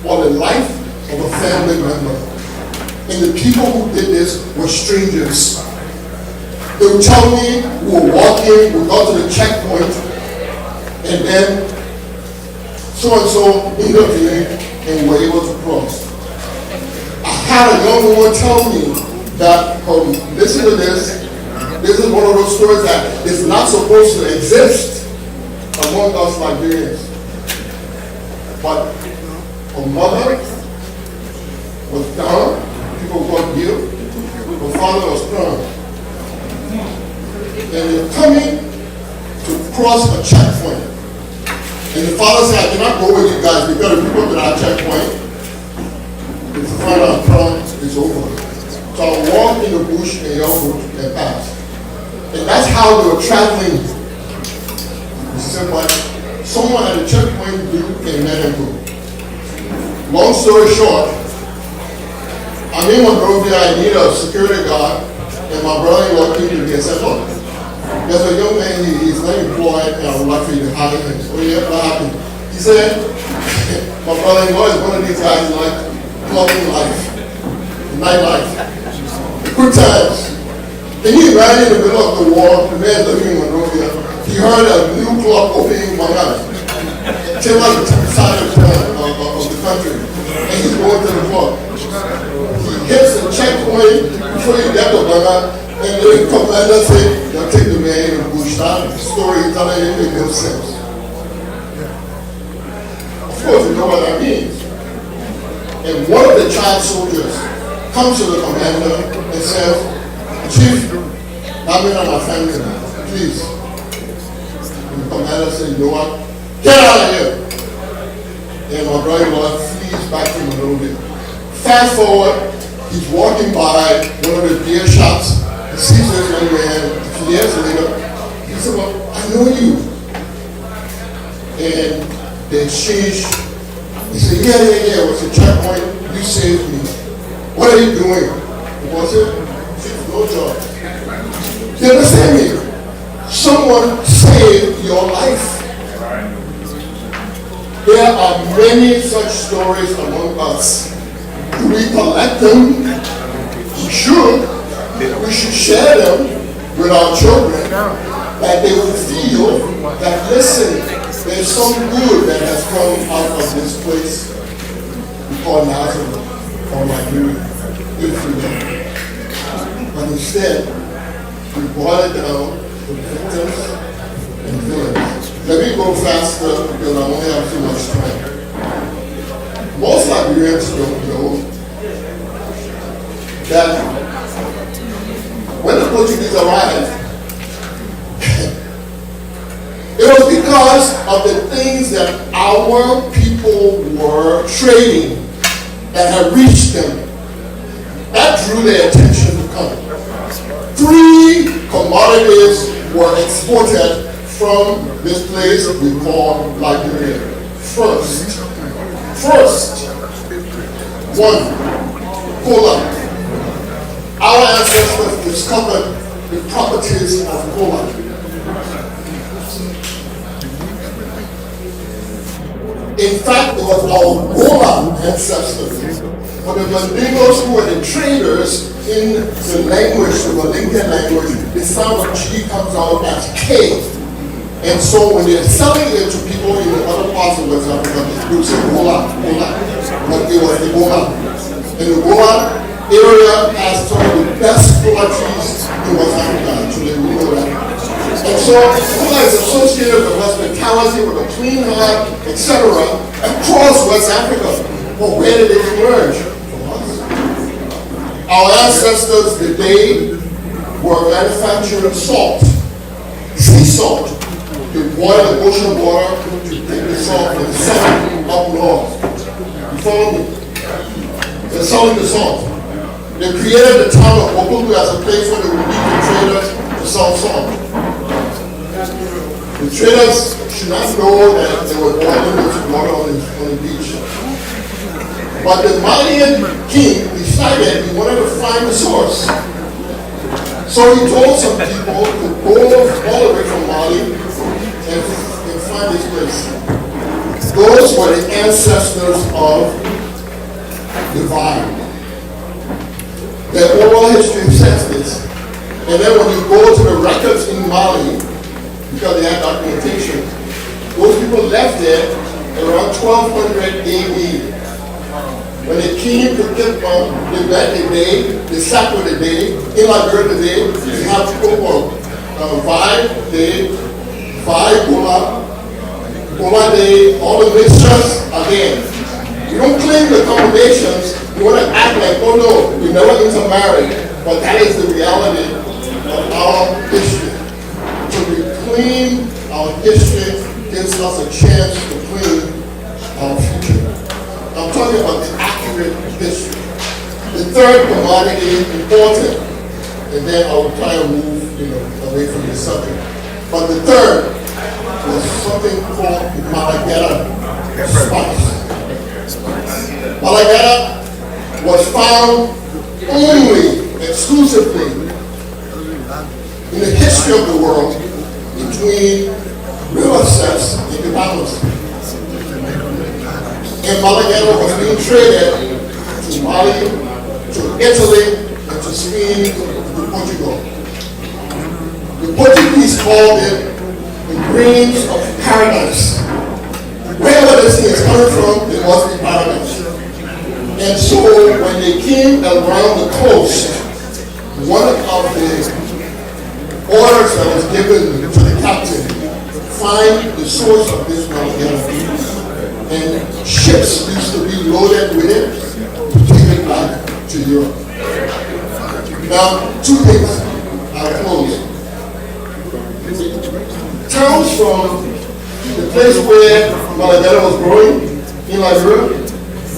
or the life of a family member. And the people who did this were strangers. They would tell me, we were walking, we got to the checkpoint, and then so-and-so intervened and were able to cross. I had a young woman tell me that, listen to this is one of those stories that is not supposed to exist among us Liberians. But her mother was down, people got killed, her father was crowned. And they're coming to cross a checkpoint. And the father said, I cannot go with you guys because if you go to that checkpoint, if you find out crown, it's over. So I walk in the bush and y'all go and pass. And that's how they were traveling. He said, but someone at the checkpoint group and let him go. Long story short, I'm in Monrovia, I need a security guard, and my brother-in-law came to me and said, look, there's a young man, he's not employed, and I would like for you to hire him. Oh yeah, what happened? He said, my brother-in-law is one of these guys who like clubbing life, nightlife, good times. And he ran in the middle of the war, the man living in Monrovia, he heard a new club opening in Manila. Came out the side of the country, and he's going to the club. He hits the checkpoint before you get to Manila, and the commander said, they'll take the man in the bush. That story is telling you make no sense. Of course, you know what that means. And one of the child soldiers comes to the commander and says, Chief, I'm in on my family now, please. And the commander said, you know what? Get out of here! And my brother-in-law flees back to Monrovia. Fast forward, he's walking by one of the beer shops. He sees this young man. A few years later, he said, well, I know you. And they exchange. He said, yeah, it was a checkpoint. You saved me. What are you doing? The boy said, no job. You understand me? Someone saved your life. There are many such stories among us. Do we collect them? We should. We should share them with our children, that they will feel that, listen, there's some good that has come out of this place we call Nazareth or Liberia. Good for them. But instead, we boil it down to victims and villains. Let me go faster because I only have too much time. Most Liberians don't know that when the Portuguese arrived, it was because of the things that our people were trading that had reached them. That drew their attention to come. 3 commodities were exported from this place we call Liberia. First, 1, cola. Our ancestors discovered the properties of cola. In fact, it was our Gola ancestors, but the Mandingos who were the traders in the language, the Malincan language, the sound of G comes out as K. And so when they're selling it to people in the other parts of West Africa, they would say Gola, but it was the Gola. And the Gola area has some of the best cola trees in West Africa, actually, we know that. And so cola is associated with hospitality, with a clean heart, etc. across West Africa. But where did it emerge? From us. Our ancestors today were manufacturing salt, sea salt. They boil the ocean water to take the salt and sell it up north. You follow me? They're selling the salt. They created the town of Obudu as a place where they would meet the traders to sell salt. The traders should not know that they were boiling this water on the beach. But the Malian king decided he wanted to find the source. So he told some people to go all the way from Mali and find this place. Those were the ancestors of the vine. The oral history says this. And then when you go to the records in Mali, because they had documentation, those people left there around 1200 AD. When they came to get they met the day, they sat with the day, in Liberia today, they have people Vibe Day, Vibe Gola Day, all the mixtures are there. You don't claim the combinations, you want to act like, oh no, we never intermarried, but that is the reality of our history. To reclaim our history gives us a chance to claim our future. I'm talking about the accurate history. The third commodity, important, and then I will try and move, away from the subject. But the third was something called Malagata spice. Malagata was found only, exclusively, in the history of the world between river sets and the Bahamas. And Malagata was being traded to Mali, to Italy, and to Spain, to Portugal. The Portuguese called it the grains of paradise. Wherever this thing is coming from, it must be paradise. And so when they came around the coast, one of the orders that was given to the captain, find the source of this Malagata. And ships used to be loaded with it to take it back to Europe. Now, two things. I'll close. Towns from the place where Malagata was growing in Liberia,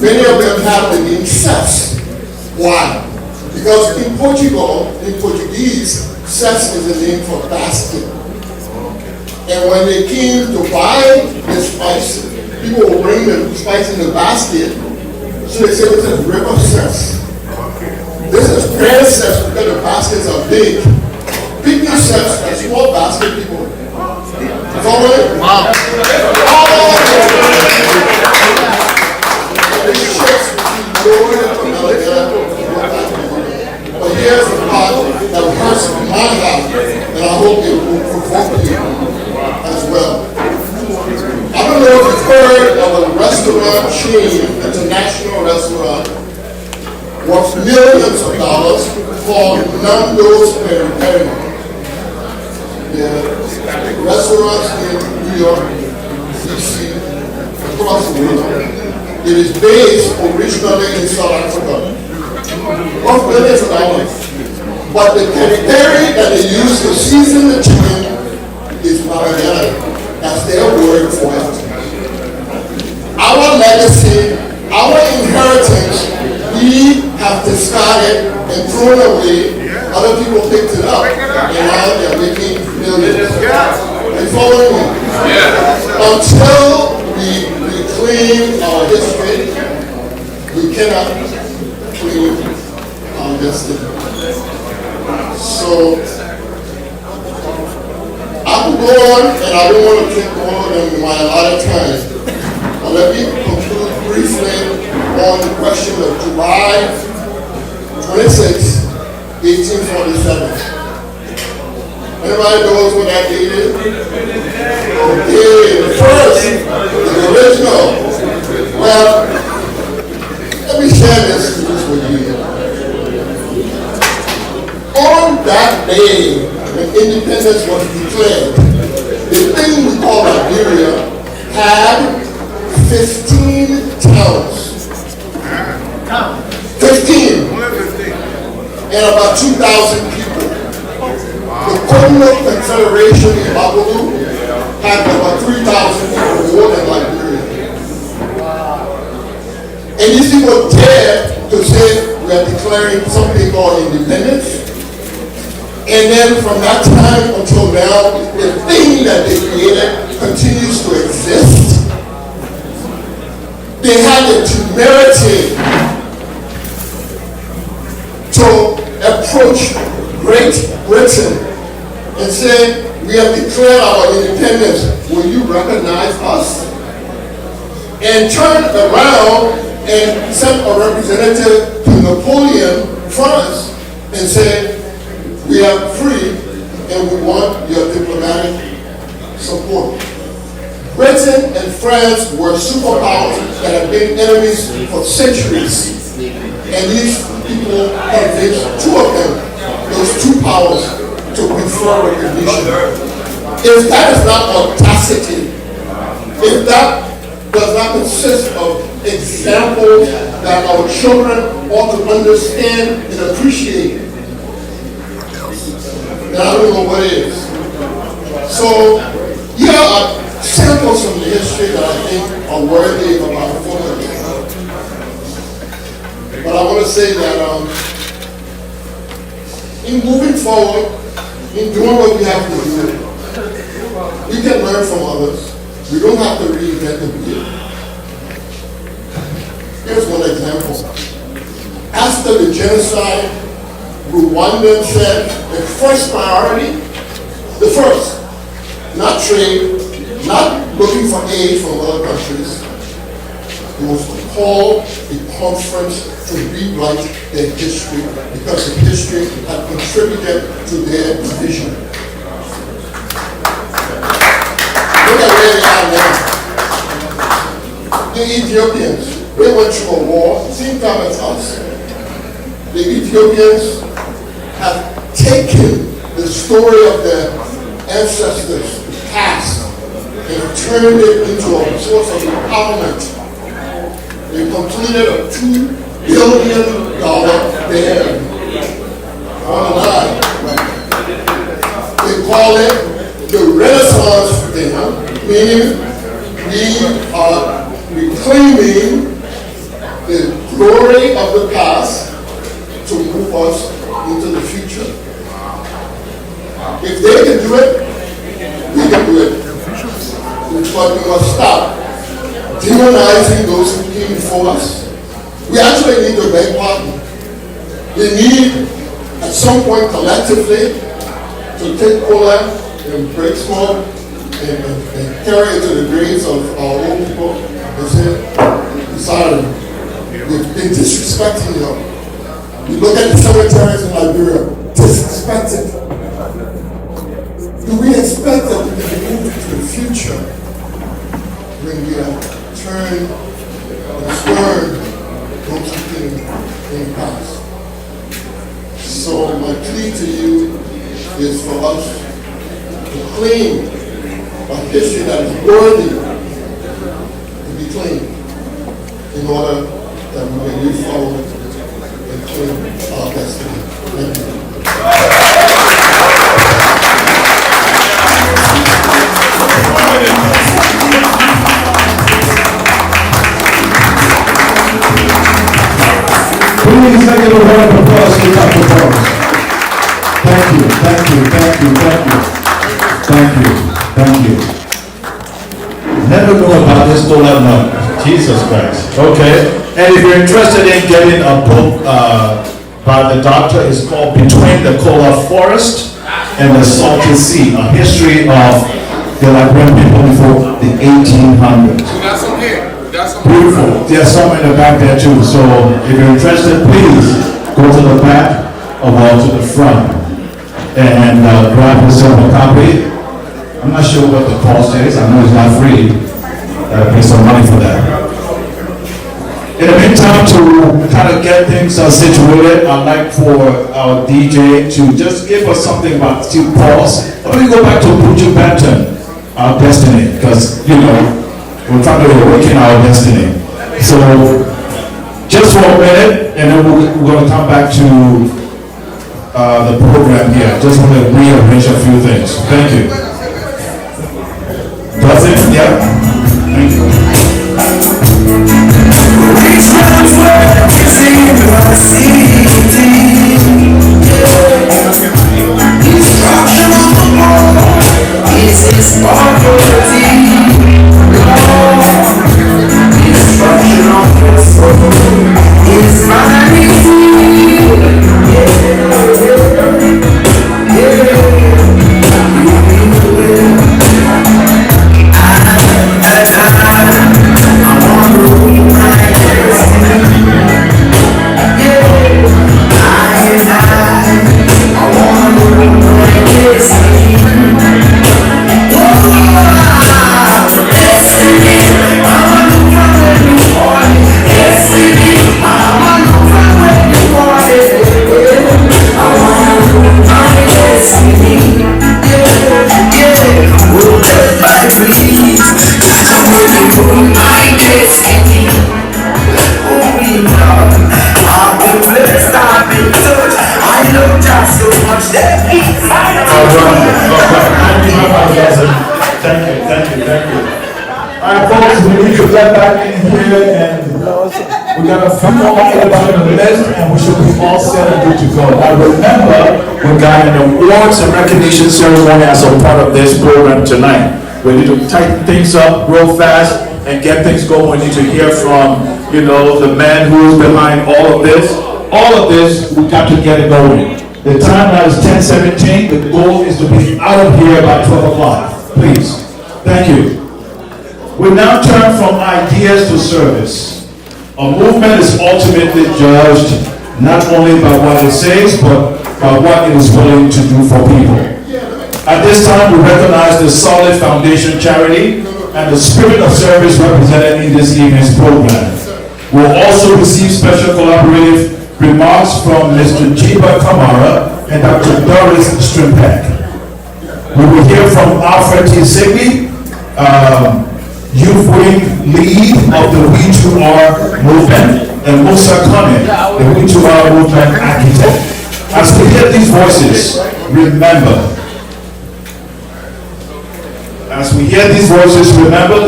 many of them have the name Cess. Why? Because in Portugal, in Portuguese, Cess is the name for basket. And when they came to buy the spice, people will bring the spice in the basket, so they say this is river Cess. This is grand Cess because the baskets are big. Picnic Cess are small basket people. It's all right? Wow. The ships loaded from Malagata. But here's the part that hurts my heart, and I hope it will provoke you as well. I don't know if you've heard of a restaurant chain, international restaurant, worth millions of dollars called Nando's Peri-Peri. The restaurants in New York, DC, across the world. It is based originally in South Africa. Worth millions of dollars. But the peri-peri that they use to season the chicken is Malagata. That's their word for it. Our legacy, our inheritance, we have discarded and thrown away. Other people picked it up, and now they're making millions. Are you following me? Yeah. Until we reclaim our history, we cannot claim our destiny. So, I could go on, and I don't want to take more than my allotted time. But let me conclude briefly on the question of July 26, 1847. Anybody knows what that date is? Okay, the first, the original. Well, let me share this with you. On that day, when independence was declared, the thing we call Liberia had 15 towns. 15. And about 2,000 people. The Congo Confederation in Babalu had about 3,000 people more than Liberia. And these people dared to say we are declaring something called independence. And then from that time until now, the thing that they created continues to exist. They had the temerity to approach Great Britain and say, we have declared our independence. Will you recognize us? And turn around and send a representative to Napoleon, France, and say, we are free and we want your diplomatic support. Britain and France were superpowers that have been enemies for centuries. And these people convinced two of them, those two powers, to confer recognition. If that is not audacity, if that does not consist of examples that our children ought to understand and appreciate, then I don't know what is. So, here are samples from the history that I think are worthy of our focus. But I want to say that, in moving forward, in doing what we have to do, we can learn from others. We don't have to reinvent the wheel. Here's one example. After the genocide, Rwanda said the first priority, the first, not trade, not looking for aid from other countries, it was to call a conference to rewrite their history because the history had contributed to their division. Look at where they are now. The Ethiopians, they went through a war, same time as us. The Ethiopians have taken the story of their ancestors, the past, and turned it into a source of empowerment. They completed a $2 billion dam on the line. They call it the Renaissance Dam, meaning we are reclaiming the glory of the past to move us into the future. If they can do it, we can do it. But we must stop demonizing those who came before us. We actually need to beg pardon. We need, at some point collectively, to take cola and break smoke and carry it to the graves of our old people and say, "I'm sorry, we've been disrespecting you." You look at the cemeteries in Liberia, disrespected. Do we expect that we can move to the future when we have turned and swerved those who came in the past? So my plea to you is for us to claim a history that is worthy to be claimed in order that we may move forward and claim our destiny. Thank you. Please take a round of applause to Dr. Boris. Thank you, thank you, thank you, thank you. Thank you, thank you. Never know about this, don't let know. Jesus Christ. Okay, and if you're interested in getting a book by the doctor, it's called Between the Cola Forest and the Salty Sea, a history of the Liberian people before the 1800s. We got some here. We got some Beautiful. There's some in the back there too. So if you're interested, please go to the back or to the front and grab yourself a copy. I'm not sure what the cost is. I know it's not free. Pay some money for that. In the meantime, to kind of get things situated, I'd like for our DJ to just give us something about Steve Paul's. Let me go back to Buju Banton, our destiny, because, you know, we're trying to awaken our destiny. So, just for a minute, and then we're going to come back to the program here. Just want to rearrange a few things. Thank you. That's it? Yeah? Thank you. Destruction of the world is his property. Destruction of the soul is vanity. Thank you. All right, folks, we need to get back in here and We got a few more items on the list, and we should be all set and good to go. Now remember, we got an awards and recognition ceremony as a part of this program tonight. We need to tighten things up real fast and get things going. We need to hear from, the man who is behind all of this. All of this, we got to get it going. The time now is 10:17. The goal is to be out of here by 12 o'clock. Please. Thank you. We now turn from ideas to service. A movement is ultimately judged not only by what it says, but by what it is willing to do for people. At this time, we recognize the solid foundation charity and the spirit of service represented in this evening's program. We'll also receive special collaborative remarks from Mr. Jiba Kamara and Dr. Doris Strimpek. We will hear from Alfred T. Sigby, Youth Wing Lead of the W2R movement, and Musa Kone, the W2R movement architect. As we hear these voices, remember,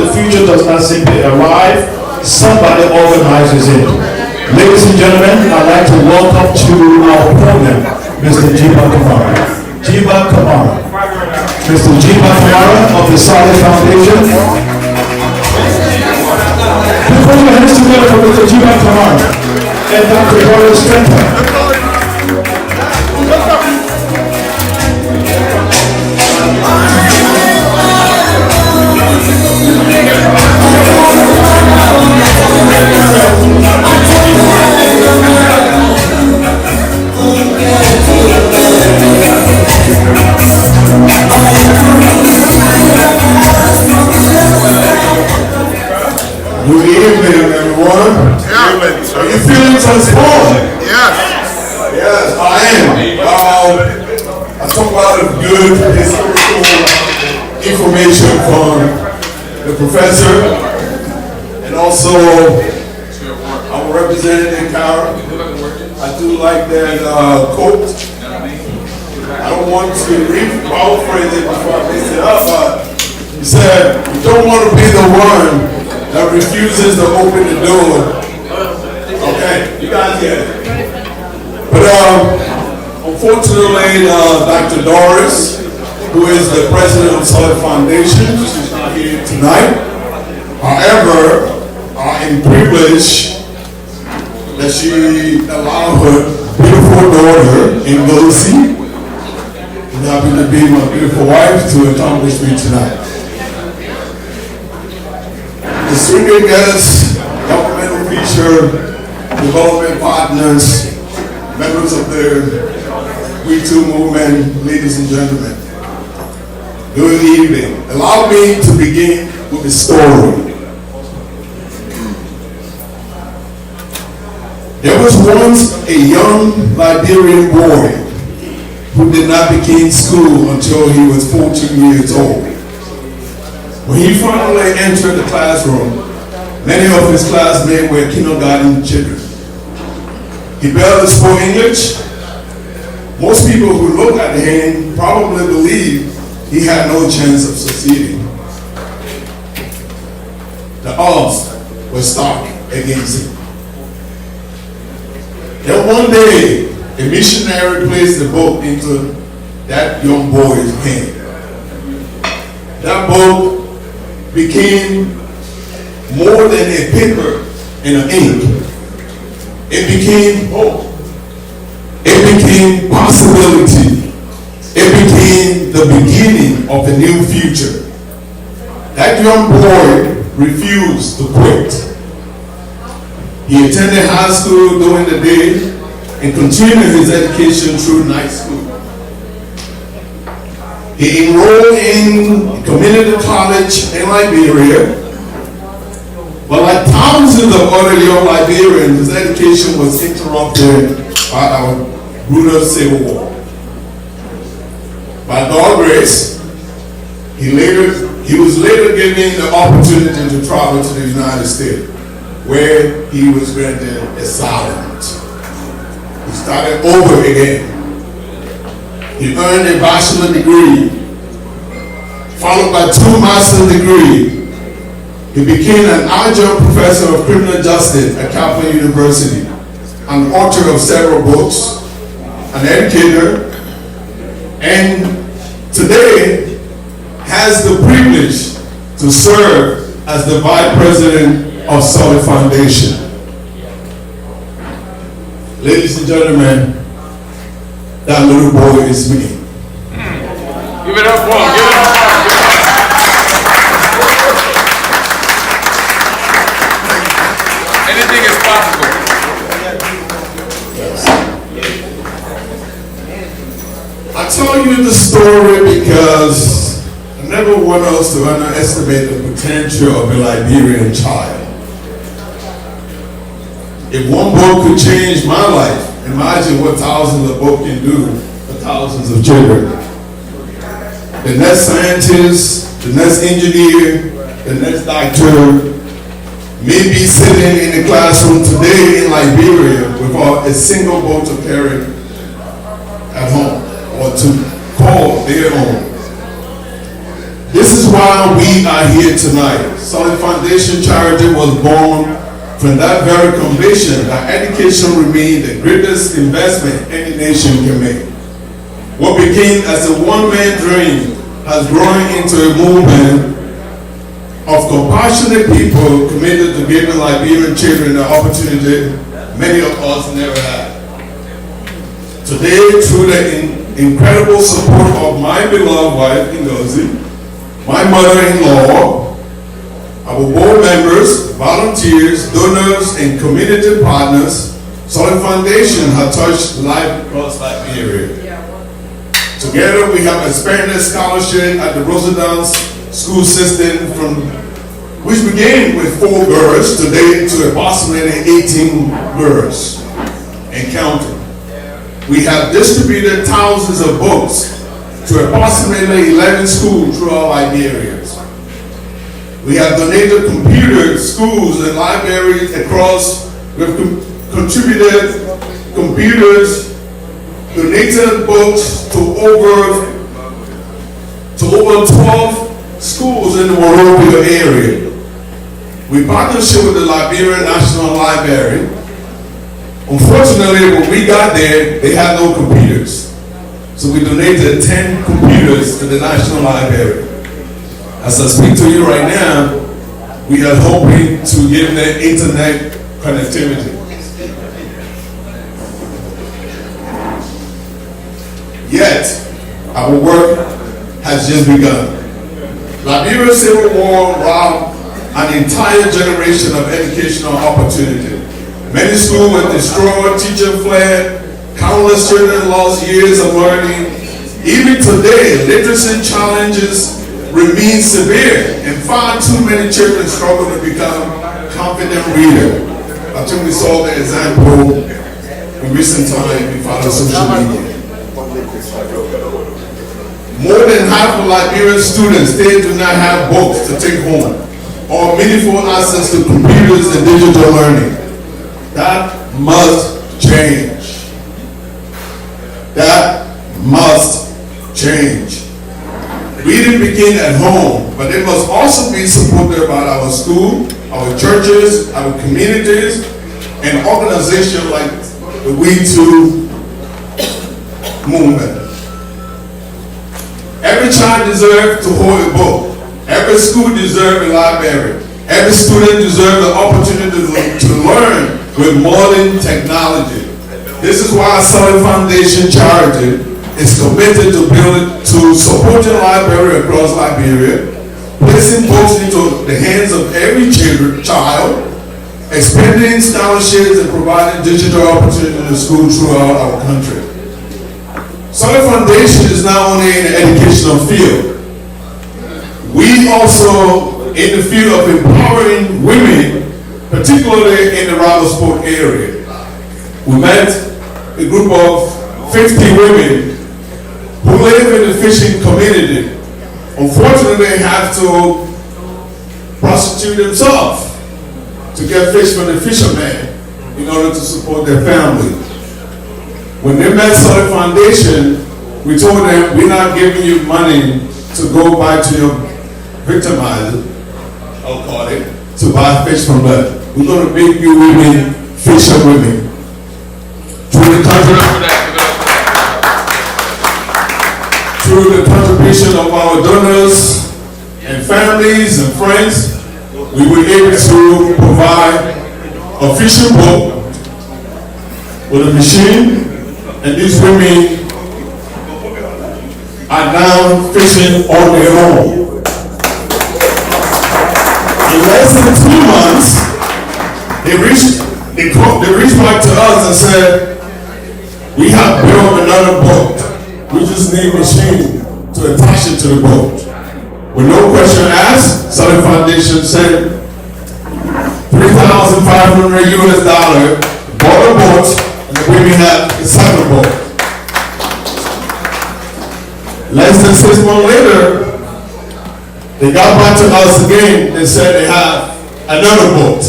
the future does not simply arrive, somebody organizes it. Ladies and gentlemen, I'd like to welcome to our program, Mr. Jiba Kamara. Mr. Jiba Kamara of the Solid Foundation. Put your hands together for Mr. Jiba Kamara and Dr. Doris Strimpek. Good evening, everyone. Are you feeling transformed? Yes, I am. I talk about the good historical information from the professor, and also our representative, Kara. I do like that quote. I don't want to rephrase it before I mix it up, but he said, "You don't want to be the one that refuses to open the door." Okay, you guys get it. But unfortunately, Dr. Doris, who is the president of Solid Foundation, she's not here tonight. However, I'm privileged that she allowed her beautiful daughter, Ngozi, who happened to be my beautiful wife, to accomplish me tonight. Distinguished guests, governmental feature, development partners, members of the W2 movement, ladies and gentlemen, good evening. Allow me to begin with a story. There was once a young Liberian boy who did not begin school until he was 14 years old. When he finally entered the classroom, many of his classmates were kindergarten children. He barely spoke English. Most people who looked at him probably believed he had no chance of succeeding. The odds were stacked against him. Then one day, a missionary placed the book into that young boy's hand. That book became more than a paper and an ink. It became hope. It became possibility. It became the beginning of a new future. That young boy refused to quit. He attended high school during the day and continued his education through night school. He enrolled in a community college in Liberia, but like thousands of other young Liberians, his education was interrupted by our brutal civil war. By God's grace, he was later given the opportunity to travel to the United States, where he was granted asylum. He started over again. He earned a bachelor's degree, followed by 2 master's degrees, He became an adjunct professor of criminal justice at Catholic University, an author of several books, an educator, and today has the privilege to serve as the Vice President of Solid Foundation. Ladies and gentlemen, that little boy is me. Give it up for him. Give it up for him. Anything is possible. I tell you the story because I never want us to underestimate the potential of a Liberian child. If one book could change my life, imagine what thousands of books can do for thousands of children. The next scientist, the next engineer, the next doctor may be sitting in the classroom today in Liberia without a single book to carry at home or to call their own. This is why we are here tonight. Solid Foundation Charity was born from that very conviction that education remains the greatest investment any nation can make. What began as a one-man dream has grown into a movement of compassionate people committed to giving Liberian children the opportunity many of us never had. Today, through the incredible support of my beloved wife, Ngozi, my mother-in-law, our board members, volunteers, donors, and community partners, Solid Foundation has touched life across Liberia. Together, we have expanded scholarship at the Rosedowns school system which began with 4 girls today to approximately 18 girls and counting. We have distributed thousands of books to approximately 11 schools throughout Liberia. We have donated computers, schools, and libraries across. We've contributed computers, donated books to over 12 schools in the Monrovia area. We partnership with the Liberian National Library. Unfortunately, when we got there, they had no computers. So we donated 10 computers to the National Library. As I speak to you right now, we are hoping to give them internet connectivity. Yet, our work has just begun. Liberia's Civil War robbed an entire generation of educational opportunity. Many schools were destroyed, teachers fled, countless children lost years of learning. Even today, literacy challenges remain severe, and far too many children struggle to become confident readers. I think we saw the example in recent times we follow social media. More than half of Liberian students, they do not have books to take home or meaningful access to computers and digital learning. That must change. That must change. Reading begins at home, but it must also be supported by our school, our churches, our communities, and organizations like the W2R movement. Every child deserves to hold a book. Every school deserves a library. Every student deserves the opportunity to learn with modern technology. This is why Solid Foundation Charity is committed to supporting library across Liberia, placing books into the hands of every child, expanding scholarships and providing digital opportunities in schools throughout our country. Solid Foundation is not only in the educational field, we also in the field of empowering women, particularly in the Robertsport area. We met a group of 50 women who live in the fishing community. Unfortunately, have to prostitute themselves to get fish from the fishermen in order to support their family. When they met Solid Foundation, we told them, we're not giving you money to go back to your victimizer. A I'll call it, to buy fish from them. We're going to make you women fisher women. Through the contribution of our donors and families and friends, we were able to provide a fishing boat with a machine, and these women are now fishing on their own. In less than 2 months, they reached back to us and said, we have built another boat. We just need a machine to attach it to the boat. With no question asked, Southern Foundation said $3,500 US, bought a boat, and the women had the second boat. Less than 6 months later, they got back to us again and said they have another boat.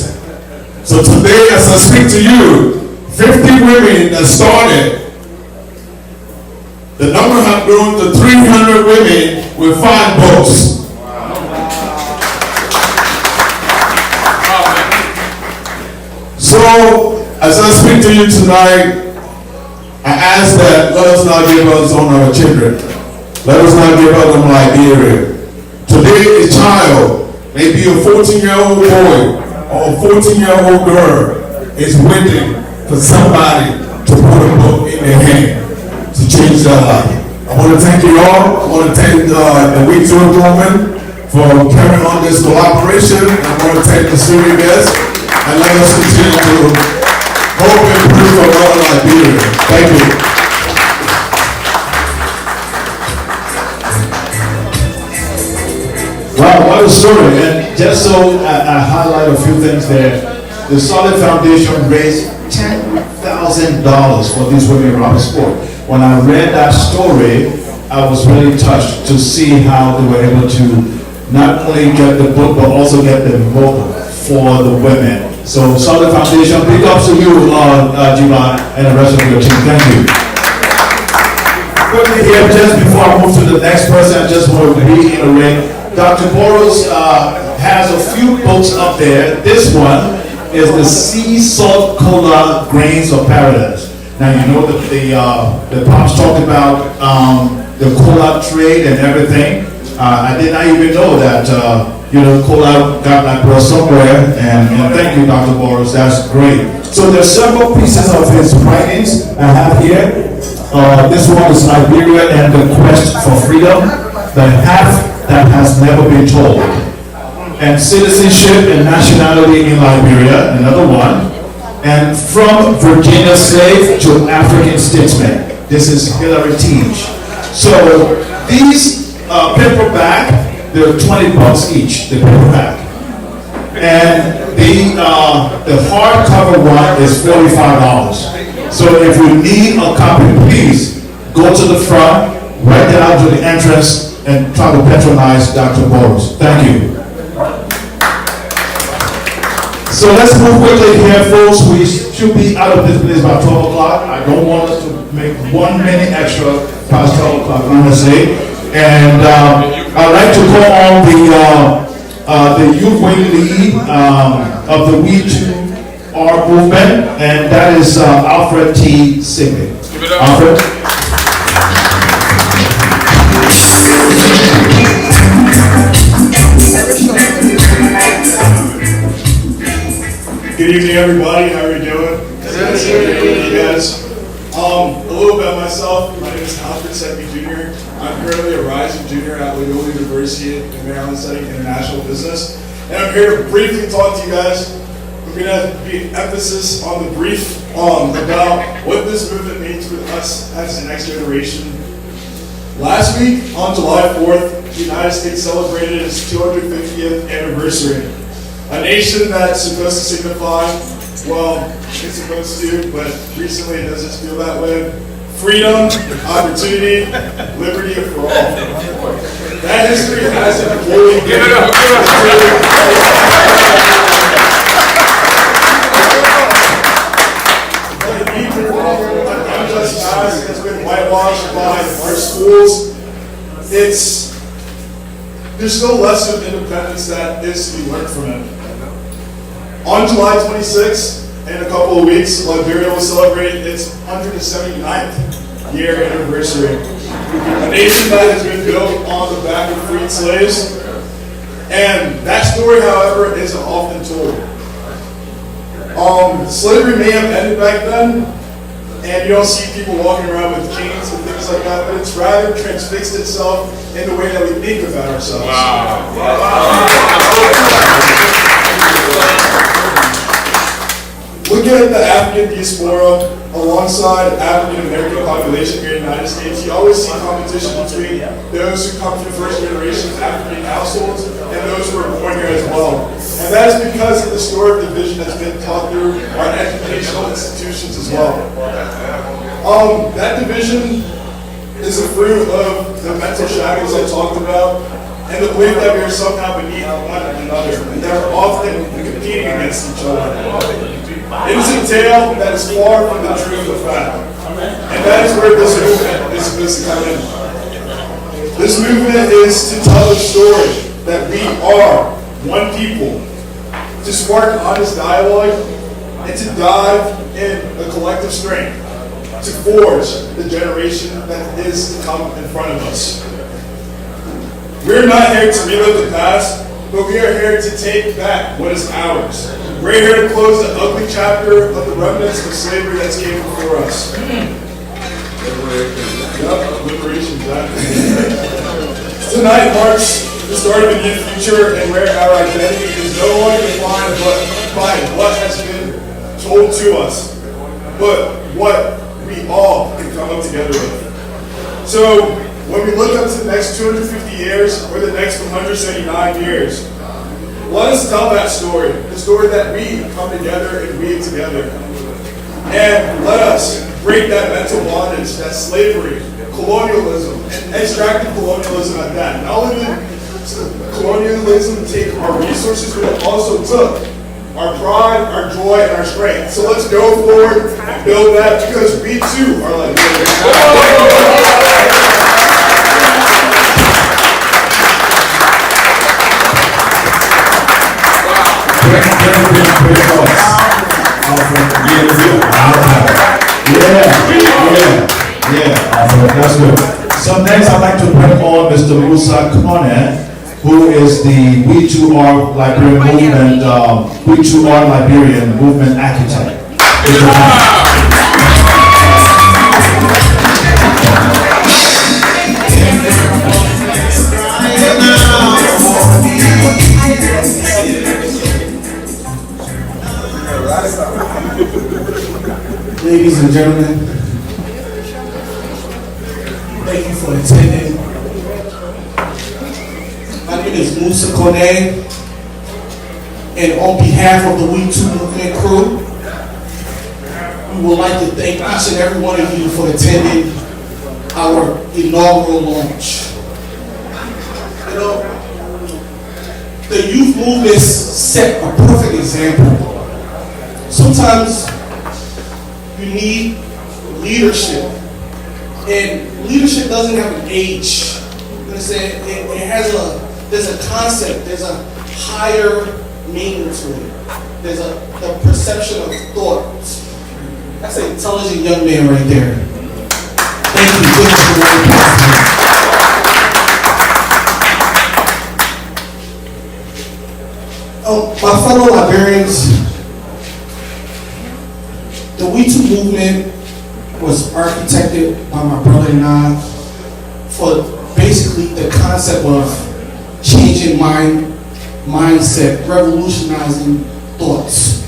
So today, as I speak to you, 50 women that started, the number has grown to 300 women with 5 boats. So, as I speak to you tonight, I ask that let us not give us on our children. Let us not give up on Liberia. Today, a child, maybe a 14-year-old boy or a 14-year-old girl, is waiting for somebody to put a book in their hand to change their life. I want to thank you all. I want to thank the W2R woman for carrying on this collaboration. I want to thank the studio guests, and let us continue to hope and pray for all Liberia. Thank you. Wow, what a story. And just so I highlight a few things there, the Solid Foundation raised $10,000 for these women around the sport. When I read that story, I was really touched to see how they were able to not only get the book, but also get the book for the women. So Solid Foundation, big ups to you, Jivan, and the rest of your team. Thank you. Quickly here, just before I move to the next person, I just want to reiterate, Dr. Boros has a few books up there. This one is the Sea Salt Cola Grains of Paradise. Now you know that the Pops talked about the cola trade and everything. I did not even know that cola got like brought somewhere. And thank you, Dr. Boros. That's great. So there's several pieces of his writings I have here. This one is Liberia and the Quest for Freedom, the half that has never been told, and Citizenship and Nationality in Liberia, another one, and From Virginia Slave to African Statesman. This is Hillary Teach. So these paperback, they're $20 each, the paperback, and the hardcover one is $45. So if you need a copy, please go to the front, right down to the entrance, and try to patronize Dr. Boros. Thank you. So let's move quickly here, folks. We should be out of this place by 12 o'clock. I don't want us to make 1 minute extra past 12 o'clock, honestly. And I'd like to call on the youth wing lead of the W2R movement, and that is Alfred T. Sigmund. Alfred. Good evening, everybody. How are you doing? Yes. A little bit about myself. My name is Alfred Segby Jr. I'm currently a rising junior at Loyola University in Maryland studying international business. And I'm here to briefly talk to you guys. I'm going to be emphasis on the brief about what this movement means with us as the next generation. Last week, on July 4th, the United States celebrated its 250th anniversary. A nation that's supposed to signify, well, it's supposed to, but recently it doesn't feel that way. Freedom, opportunity, liberty for all. That history hasn't fully given up. The unjust past has been whitewashed by our schools. It's there's still a lesson of independence that is to be learned from it. On July 26th, in a couple of weeks, Liberia will celebrate its 179th year anniversary. A nation that has been built on the back of freed slaves. And that story, however, isn't often told. Slavery may have ended back then, and you don't see people walking around with canes and things like that, but it's rather transfixed itself in the way that we think about ourselves. Looking at the African diaspora alongside African American population here in the United States, you always see competition between those who come from first generation African households and those who are born here as well. And that is because of the story of division that's been taught through our educational institutions as well. That division is a fruit of the mental shackles I talked about and the belief that we are somehow beneath one another and that we're often competing against each other. It is a tale that is far from the truth of fact. And that is where this movement is supposed to come in. This movement is to tell the story that we are one people, to spark honest dialogue, and to dive in a collective strength to forge the generation that is to come in front of us. We're not here to relive the past, but we are here to take back what is ours. We're here to close the ugly chapter of the remnants of slavery that's came before us. Liberation, exactly. Tonight marks the start of a new future and where our identity is no longer defined by what has been told to us, but what we all can come up together with. So when we look up to the next 250 years or the next 179 years, let us tell that story, the story that we come together and weave together. And let us break that mental bondage, that slavery, colonialism, and extractive colonialism at that. Not only did colonialism take our resources, but it also took our pride, our joy, and our strength. So let's go forward and build that because we too are like That's good. So next I'd like to bring on Mr. Musa Kone, who is the W2R Liberian movement, W2R Liberian movement architect. Ladies and gentlemen, thank you for attending. My name is Musa Kone, and on behalf of the W2 movement crew, we would like to thank each and every one of you for attending our inaugural launch. You know, the youth movement set a perfect example. Sometimes you need leadership, and leadership doesn't have an age. There's a concept, there's a higher meaning to it. There's the perception of thought. That's an intelligent young man right there. Thank you. My fellow Liberians, the W2 movement was architected by my brother and I for basically the concept of changing mindset, revolutionizing thoughts.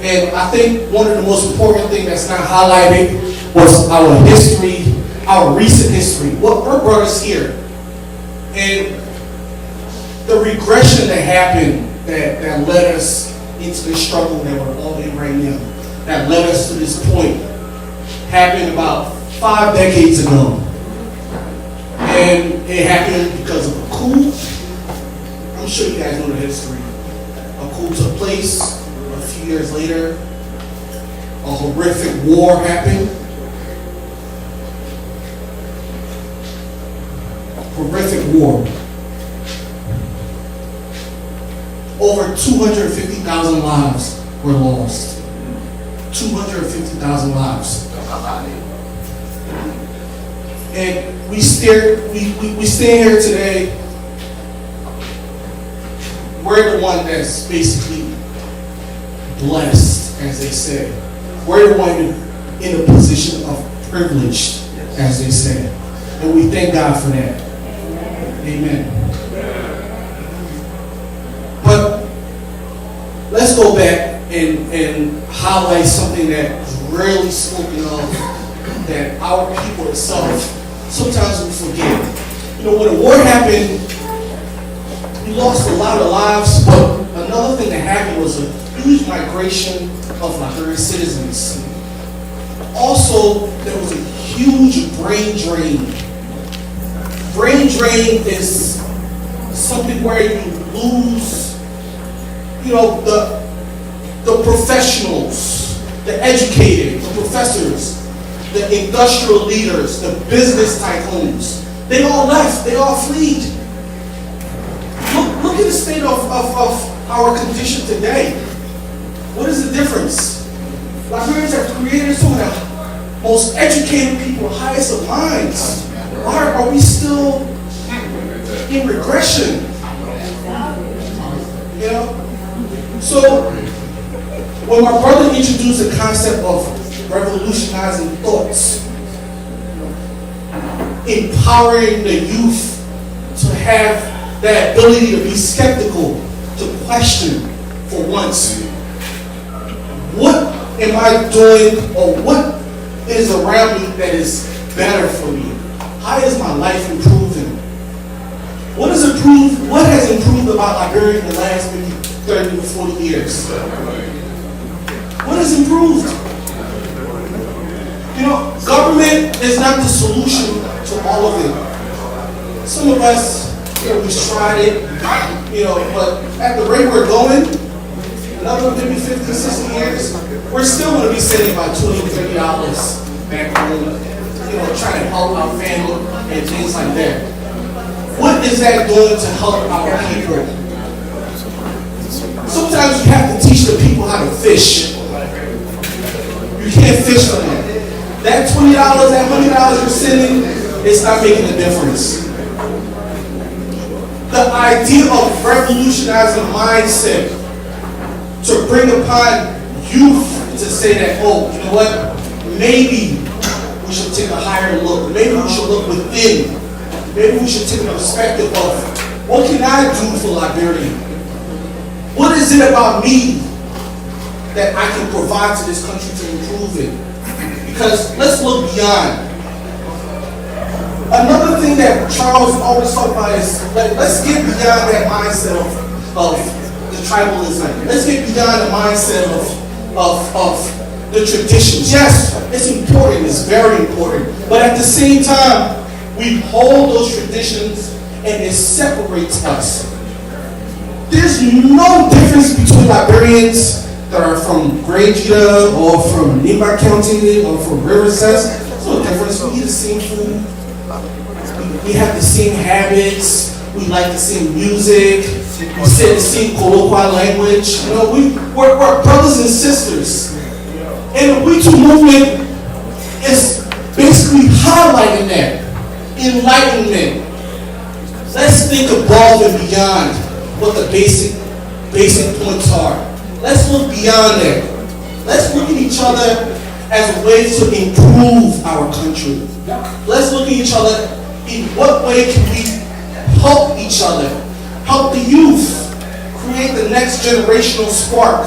And I think one of the most important things that's not highlighted was our history, our recent history, what brought us here. And the regression that happened that led us into the struggle that we're all in right now, that led us to this point, happened about 5 decades ago. And it happened because of a coup. I'm sure you guys know the history. A coup took place a few years later. A horrific war happened. Horrific war. over 250,000 lives were lost. 250,000 lives. And we stand here today. We're the one that's basically blessed, as they say. We're the one in a position of privilege, as they say. And we thank God for that. Amen. But let's go back and highlight something that's rarely spoken of, that our people itself, sometimes we forget. You know, when the war happened, we lost a lot of lives, but another thing that happened was a huge migration of Liberian citizens. Also, there was a huge brain drain. Brain drain is something where you lose, you know, the professionals, the educated, the professors, the industrial leaders, the business tycoons. They all left, they all fled. Look at the state of our condition today. What is the difference? Liberians have created some of the most educated people, highest of minds. Why are we still in regression? You know? So, when my brother introduced the concept of revolutionizing thoughts, empowering the youth to have that ability to be skeptical, to question for once. What am I doing, or what is around me that is better for me? How is my life improving? What has improved about Liberia in the last maybe 30 to 40 years? What has improved? You know, government is not the solution to all of it. Some of us, you know, we tried it, you know, but at the rate we're going, another maybe 50, 60 years, we're still going to be saving about $20, $30 back home, you know, trying to help our family and things like that. What is that doing to help our people? Sometimes you have to teach the people how to fish. You can't fish for them. That $20, that $100 you're sending, it's not making a difference. The idea of revolutionizing mindset to bring upon youth to say that, oh, you know what, maybe we should take a higher look. Maybe we should look within. Maybe we should take a perspective of, what can I do for Liberia? What is it about me that I can provide to this country to improve it? Because let's look beyond. Another thing that Charles always talked about is, let's get beyond that mindset of the tribalism. Let's get beyond the mindset of the traditions. Yes, it's important, it's very important. But at the same time, we hold those traditions and it separates us. There's no difference between Liberians that are from Grangita or from Nimba County or from Riverside. There's no difference. We eat the same food. We have the same habits. We like the same music. We say the same colloquial language. You know, we're brothers and sisters. And the W2 movement is basically highlighting that. Enlightenment. Let's think above and beyond what the basic points are. Let's look beyond that. Let's look at each other as a way to improve our country. Let's look at each other in what way can we help each other, help the youth, create the next generational spark.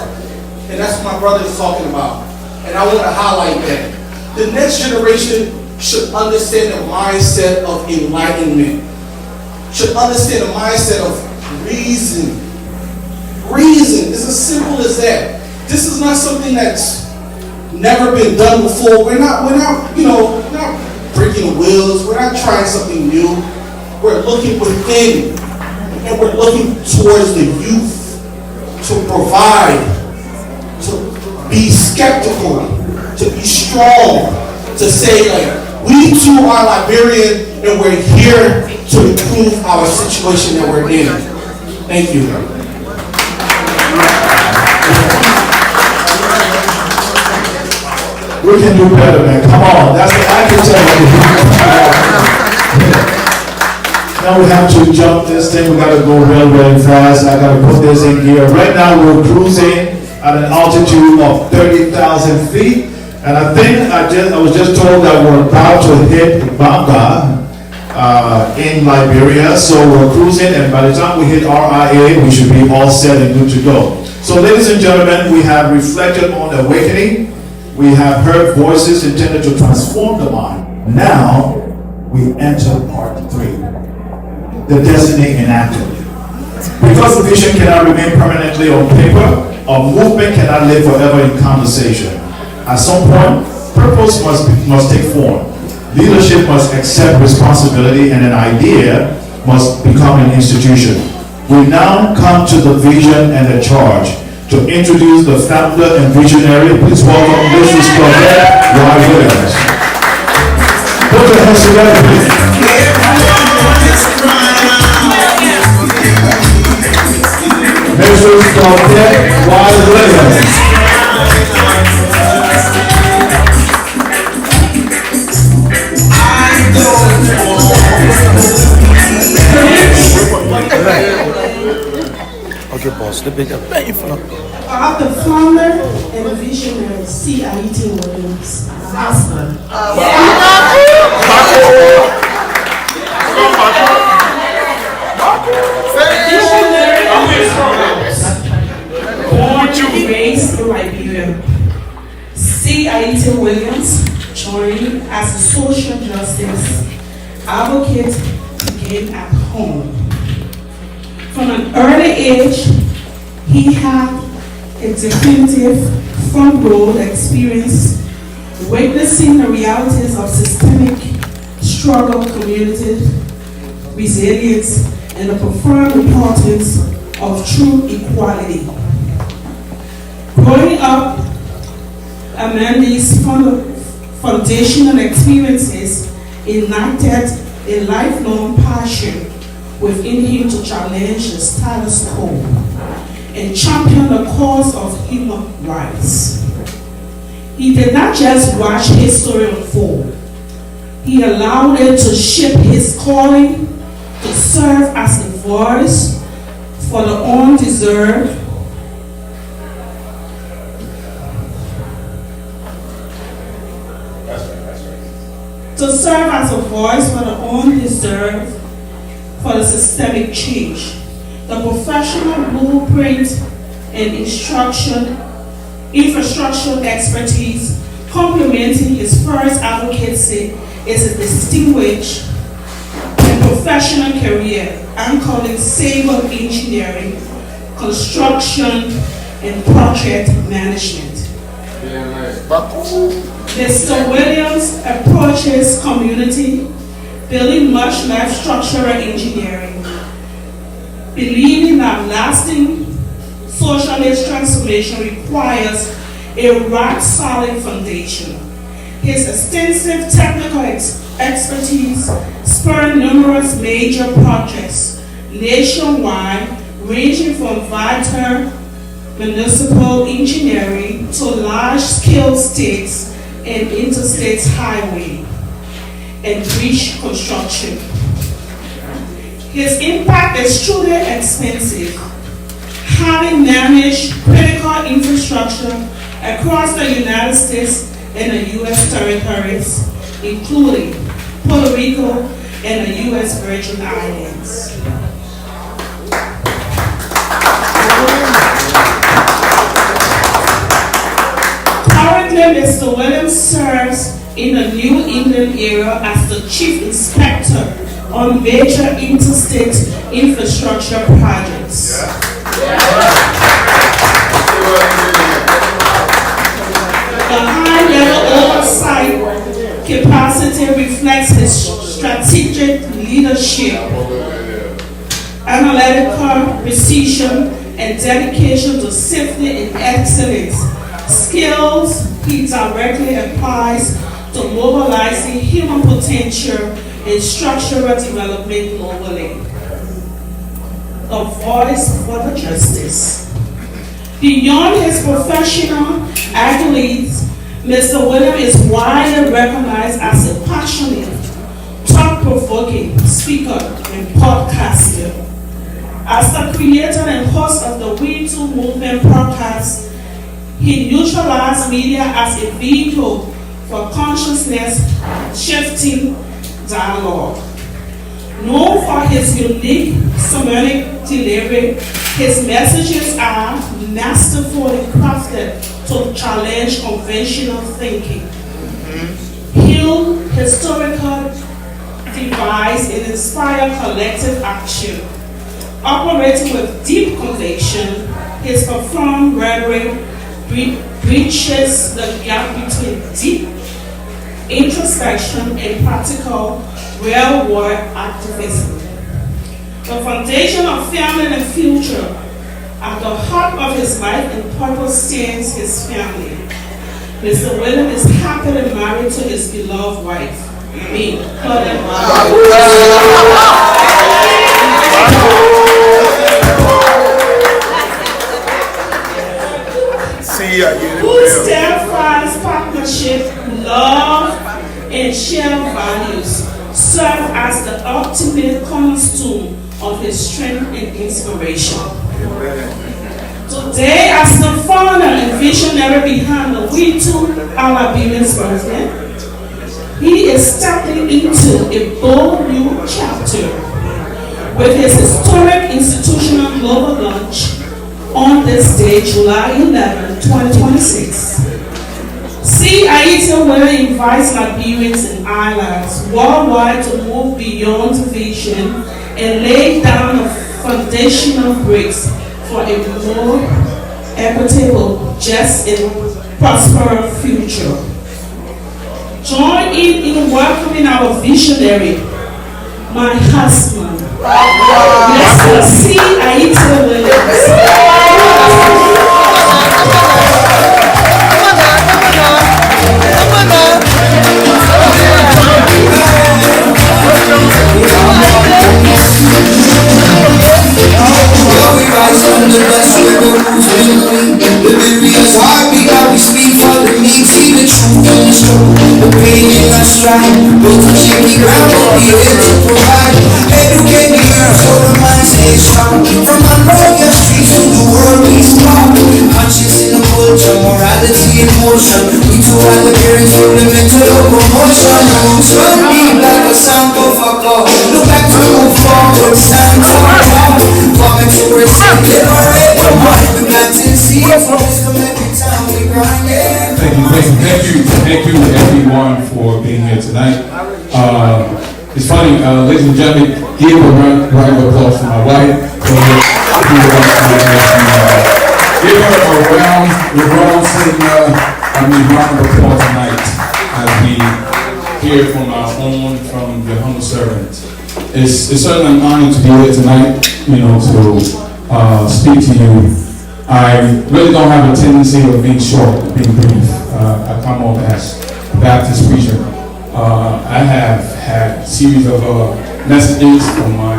And that's what my brother is talking about. And I want to highlight that. The next generation should understand the mindset of enlightenment, should understand the mindset of reason. Reason is as simple as that. This is not something that's never been done before. We're not breaking the wheels. We're not trying something new. We're looking within, and we're looking towards the youth to provide, to be skeptical, to be strong, to say like, we too are Liberian and we're here to improve our situation that we're in. Thank you. We can do better, man. Come on. That's what I can tell you. Now we have to jump this thing. We got to go real fast. I got to put this in gear. Right now we're cruising at an altitude of 30,000 feet. And I think I was just told that we're about to hit Banga in Liberia. So we're cruising, and by the time we hit RIA, we should be all set and good to go. So ladies and gentlemen, we have reflected on awakening. We have heard voices intended to transform the mind. Now, we enter part 3, the destiny enacted. Because vision cannot remain permanently on paper, a movement cannot live forever in conversation. At some point, purpose must take form. Leadership must accept responsibility, and an idea must become an institution. We now come to the vision and the charge. To introduce the founder and visionary, please welcome Mrs. Claudette Y. Williams. Put your hands together, please. Mrs. Claudette Y. Williams. Okay, boss, the bigger pay for I'm the founder and visionary, C.I.E.T. Williams, husband. Visionary, raised in Liberia. C.I.E.T. Williams joined as a social justice advocate began at home. From an early age, he had a definitive front row experience witnessing the realities of systemic struggle, community resilience, and the profound importance of true equality. Growing up among these foundational experiences ignited a lifelong passion within him to challenge the status quo and champion the cause of human rights. He did not just watch his story unfold. He allowed it to shape his calling to serve as a voice for the undeserved, for the systemic change. The professional blueprint and infrastructure expertise complementing his first advocacy is a distinguished and professional career anchored in civil engineering, construction, and project management. Mr. Williams approaches community building much like structural engineering, believing that lasting socialist transformation requires a rock-solid foundation. His extensive technical expertise spurred numerous major projects nationwide, ranging from vital municipal engineering to large-scale states and interstate highway and bridge construction. His impact is truly extensive, having managed critical infrastructure across the United States and the U.S. territories, including Puerto Rico and the U.S. Virgin Islands. Currently, Mr. Williams serves in the New England area as the Chief Inspector on major interstate infrastructure projects. The high-level oversight capacity reflects his strategic leadership, analytical precision, and dedication to safety and excellence, skills he directly applies to mobilizing human potential and structural development globally. The voice for the justice. Beyond his professional accolades, Mr. William is widely recognized as a passionate, thought-provoking speaker and podcaster. As the creator and host of the W2 Movement podcast, he neutralized media as a vehicle for consciousness-shifting dialogue. Known for his unique semantic delivery, his messages are masterfully crafted to challenge conventional thinking, heal historical divides, and inspire collective action. Operating with deep conviction, his profound rhetoric breaches the gap between deep introspection and practical real-world activism. The foundation of family and future. At the heart of his life and purpose stands his family. Mr. William is happily married to his beloved wife, me, Claudette. Whose steadfast partnership, love, and shared values serve as the ultimate cornerstone of his strength and inspiration. Today, as the founder and visionary behind the W2R movement, he is stepping into a bold new chapter with his historic institutional global launch on this day, July 11, 2026. Aita William invites Liberians and islands worldwide to move beyond vision and lay down the foundational bricks for a more equitable, just, and prosperous future. Join in welcoming our visionary, my husband, Mr. Aita Williams. Liberia's heartbeat, how we speak for the meek, see the truth in the show. The pain in our stride, both the shaky ground, but we here to provide. Educate the girls, so the mind stays strong. From Monrovia streets to the world we strong. Conscience in the culture, morality in motion. We too are the parents, fundamental locomotion. Roots run deep like a sample for God. Look back to move forward, stand tall. Coming to receive, liberate the mind. We got to see it from wisdom every time we grind, yeah. Thank you everyone for being here tonight. It's funny, ladies and gentlemen, give a round of applause for my wife. Give her a round of applause tonight as we hear from our own, from the humble servant. It's certainly an honor to be here tonight, to speak to you. I really don't have a tendency of being short, being brief. I come off as a Baptist preacher. I have had a series of messages from my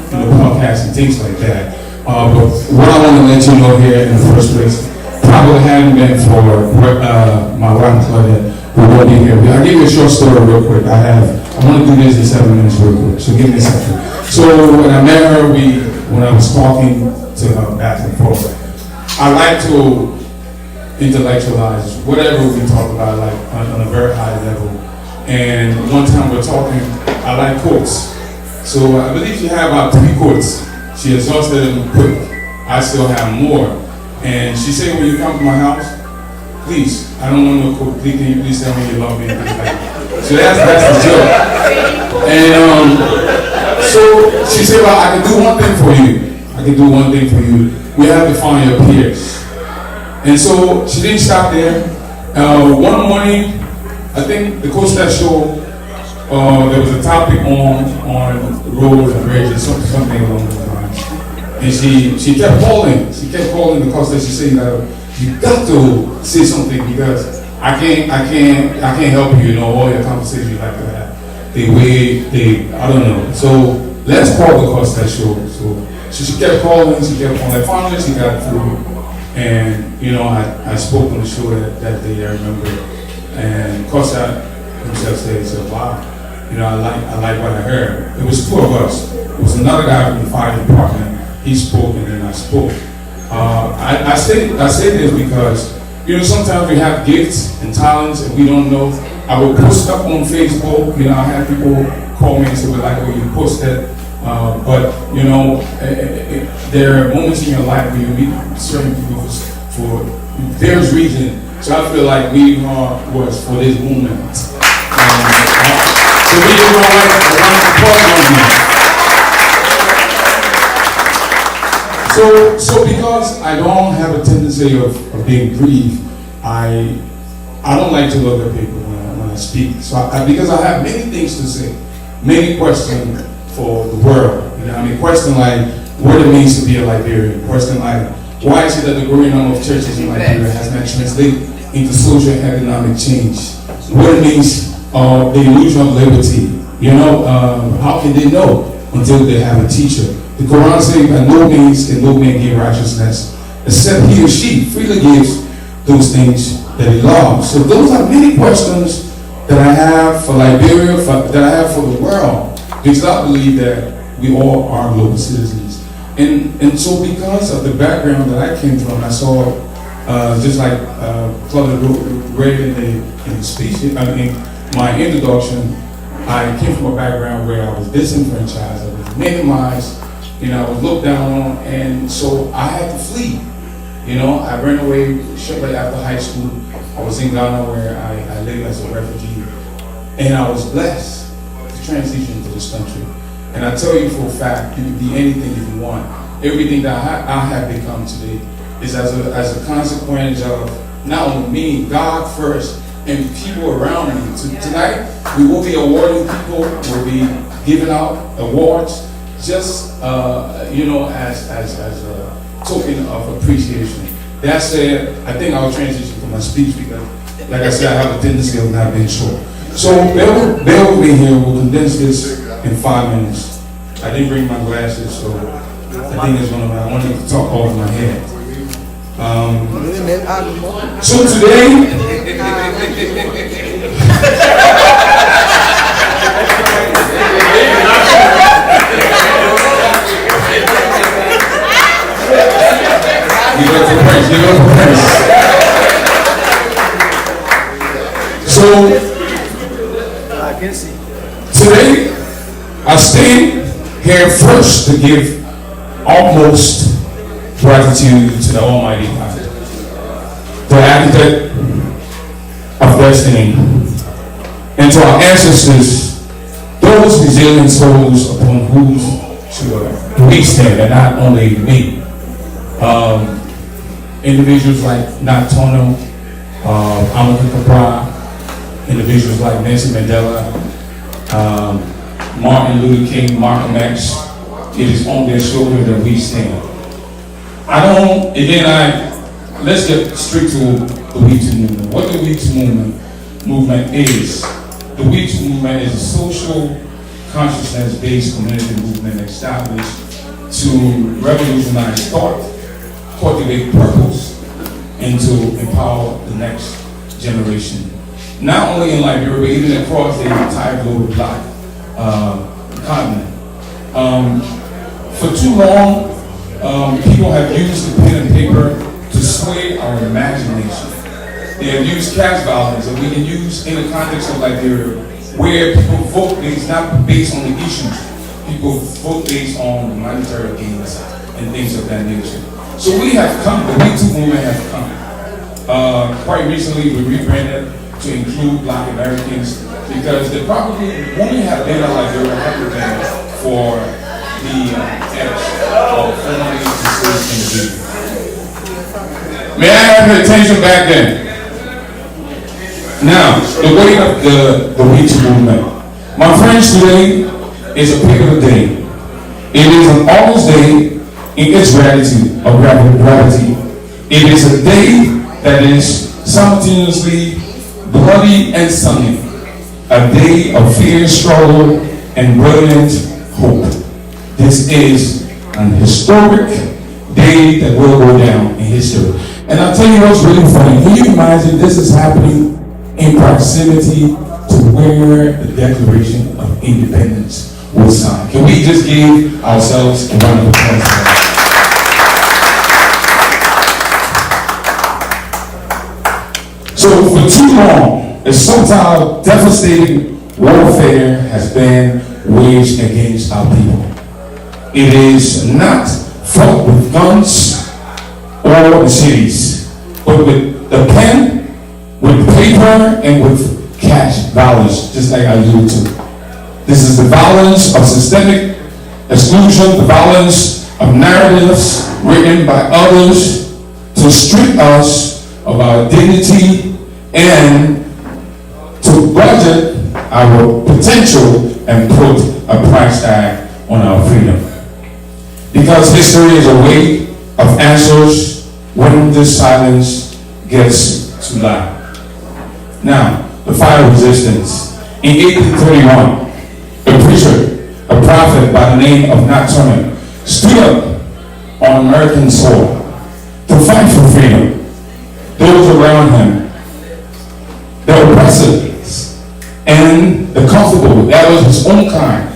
podcast and things like that. But what I want to let you know here in the first place, probably hadn't been for my wife Claudette, who will be here. I'll give you a short story real quick. I want to do this in 7 minutes real quick, so give me a second. So when I met her, when I was talking to her back and forth, I like to intellectualize whatever we talk about, like on a very high level. And one time we're talking, I like quotes. So I believe she had about 3 quotes. She exhausted them quick. I still have more. And she said, when you come to my house, please, I don't want no quote. Please, can you please tell me you love me? So that's the joke. And so she said, well, I can do one thing for you. We have to find your peers. And so she didn't stop there. One morning, I think the Coast show, there was a topic on roads and bridges, something along those lines. And she kept calling the Coast. She said, you got to say something because I can't help you, all your conversations you like to have. I don't know. So let's call the Coast show. So she kept calling, finally she got through. And, you know, I spoke on the show that day, I remember. And of course, I himself said, wow, you know, I like what I heard. It was two of us. It was another guy from the fire department. He spoke and then I spoke. I say this because, you know, sometimes we have gifts and talents and we don't know. I will post up on Facebook, you know, I have people call me and say, well, like, oh, you posted. But, you know, there are moments in your life where you meet certain people for various reasons. So I feel like W2R was for this movement. So we just want to applause on that. So because I don't have a tendency of being grieved, I don't like to look at people when I speak. So because I have many things to say, many questions for the world. You know, I mean, question like what it means to be a Liberian. Question like why is it that the growing number of churches in Liberia has not translated into social and economic change? What it means, the illusion of liberty. You know, how can they know until they have a teacher? The Quran says, by no means can no man give righteousness, except he or she freely gives those things that he loves. So those are many questions that I have for Liberia, that I have for the world, because I believe that we all are global citizens. And so because of the background that I came from, I saw, just like Claudia read in the speech, in my introduction, I came from a background where I was disenfranchised, I was minimized, you know, I was looked down on, and so I had to flee. You know, I ran away shortly after high school. I was in Ghana where I lived as a refugee, and I was blessed to transition to this country. And I tell you for a fact, you can be anything if you want. Everything that I have become today is as a consequence of not only me, God first, and people around me. Tonight, we will be awarding people, we'll be giving out awards, just you know, as a token of appreciation. That said, I think I'll transition to my speech because, like I said, I have a tendency of not being short. So bear with me here. We'll condense this in 5 minutes. I didn't bring my glasses, so I think it's I wanted to talk off my head. So today, so today, I stand here first to give utmost gratitude to the Almighty God, the architect of destiny, and to our ancestors, those resilient souls upon whose we stand, and not only me. Individuals like Natono, Amaka Pa, individuals like Nelson Mandela, Martin Luther King, Malcolm X. It is on their shoulder that we stand. Let's get straight to the W2 movement. What the W2 movement is. The W2 movement is a social consciousness-based community movement established to revolutionize thought, cultivate purpose, and to empower the next generation. Not only in Liberia, but even across the entire global continent. For too long, people have used the pen and paper to sway our imagination. They have used caste violence that we can use in the context of Liberia, where people vote not based on the issues. People vote based on monetary gains and things of that nature. So we have come, the W2 movement has come. Quite recently, we rebranded to include Black Americans because they probably wouldn't have been a Liberia had it been for the acts of formerly enslaved individuals. May I have your attention back then? Now, the weight of the W2 movement. My friends, today is a pivotal day. It is an August day in its gravity. It is a day that is simultaneously bloody and sunny. A day of fear, struggle, and brilliant hope. This is an historic day that will go down in history. And I'll tell you what's really funny. Can you imagine this is happening in proximity to where the Declaration of Independence was signed? Can we just give ourselves a round of applause for that? So for too long, a sometimes devastating warfare has been waged against our people. It is not fought with guns or in cities, but with the pen, with paper, and with cash violence, just like I alluded to. This is the violence of systemic exclusion, the violence of narratives written by others to strip us of our dignity and to budget our potential and put a price tag on our freedom. Because history is a way of answers when this silence gets too loud. Now, the fire of resistance. In 1831, a preacher, a prophet by the name of Nat Turner, stood up on American soil to fight for freedom. Those around him, the oppressors and the comfortable, that was his own kind,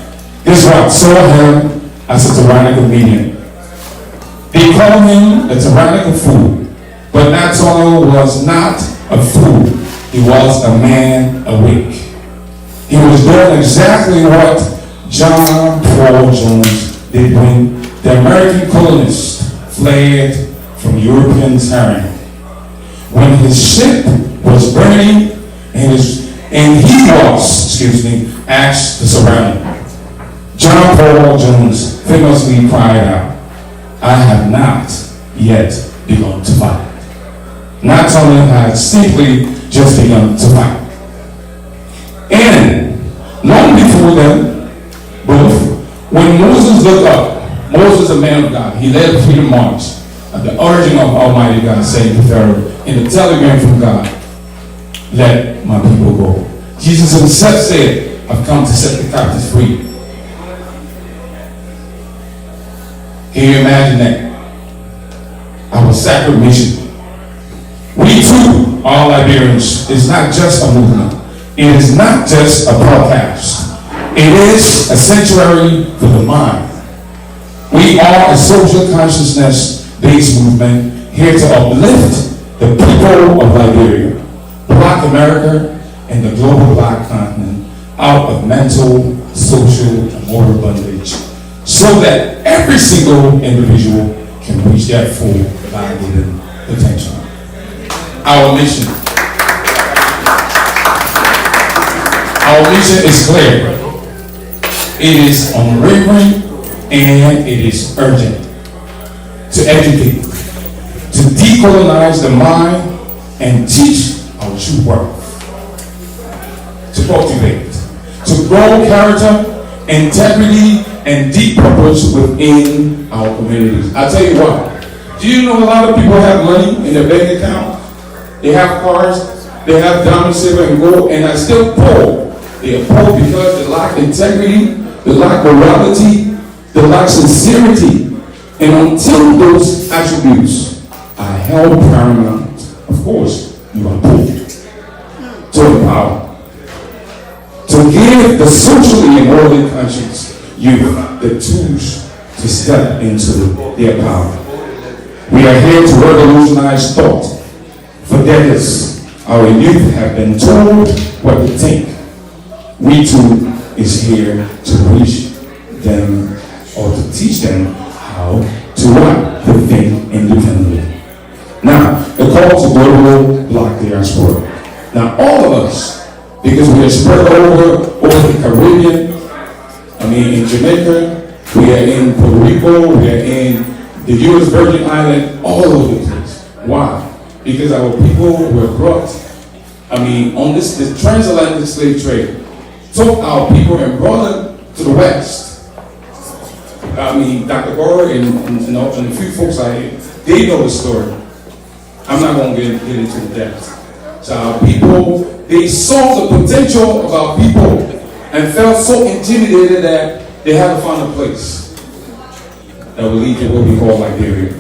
this rock saw him as a tyrannical medium. They called him a tyrannical fool, but Nat Turner was not a fool. He was a man awake. He was doing exactly what John Paul Jones did when the American colonists fled from European tyranny. When his ship was burning and he was asked to surrender, John Paul Jones famously cried out, "I have not yet begun to fight." Nat Turner had simply just begun to fight. And long before them, both, when Moses looked up, Moses, a man of God, he led the freedom march at the urging of Almighty God, saying to Pharaoh, in the telegram from God, "Let my people go." Jesus himself said, "I've come to set the captives free." Can you imagine that? Our sacred mission. We too are Liberians. It's not just a movement. It is not just a podcast. It is a sanctuary for the mind. We are a social consciousness-based movement here to uplift the people of Liberia, Black America, and the global Black continent out of mental, social, and moral bondage, so that every single individual can reach their full God-given potential. Our mission is clear. It is unwavering and it is urgent. To educate, to decolonize the mind and teach our true worth. To cultivate, to grow character, integrity, and deep purpose within our communities. I'll tell you what, do you know a lot of people have money in their bank account? They have cars, they have diamond, silver, and gold, and are still poor. They are poor because they lack integrity, they lack morality, they lack sincerity. And until those attributes are held paramount, of course, you are poor. To empower, to give the socially and morally conscious youth the tools to step into their power. We are here to revolutionize thought. For decades, our youth have been told what to think. We too is here to reach them or to teach them how to what? To think independently. Now, the call to global Black diaspora. Now, all of us, because we are spread over the Caribbean, in Jamaica, we are in Puerto Rico, we are in the U.S. Virgin Islands, all over the place. Why? Because our people were brought, on this transatlantic slave trade, took our people and brought them to the West. Dr. Gore and a few folks out here, they know the story. I'm not going to get into the depth. So our people, they saw the potential of our people and felt so intimidated that they had to find a place that would lead to what we call Liberia.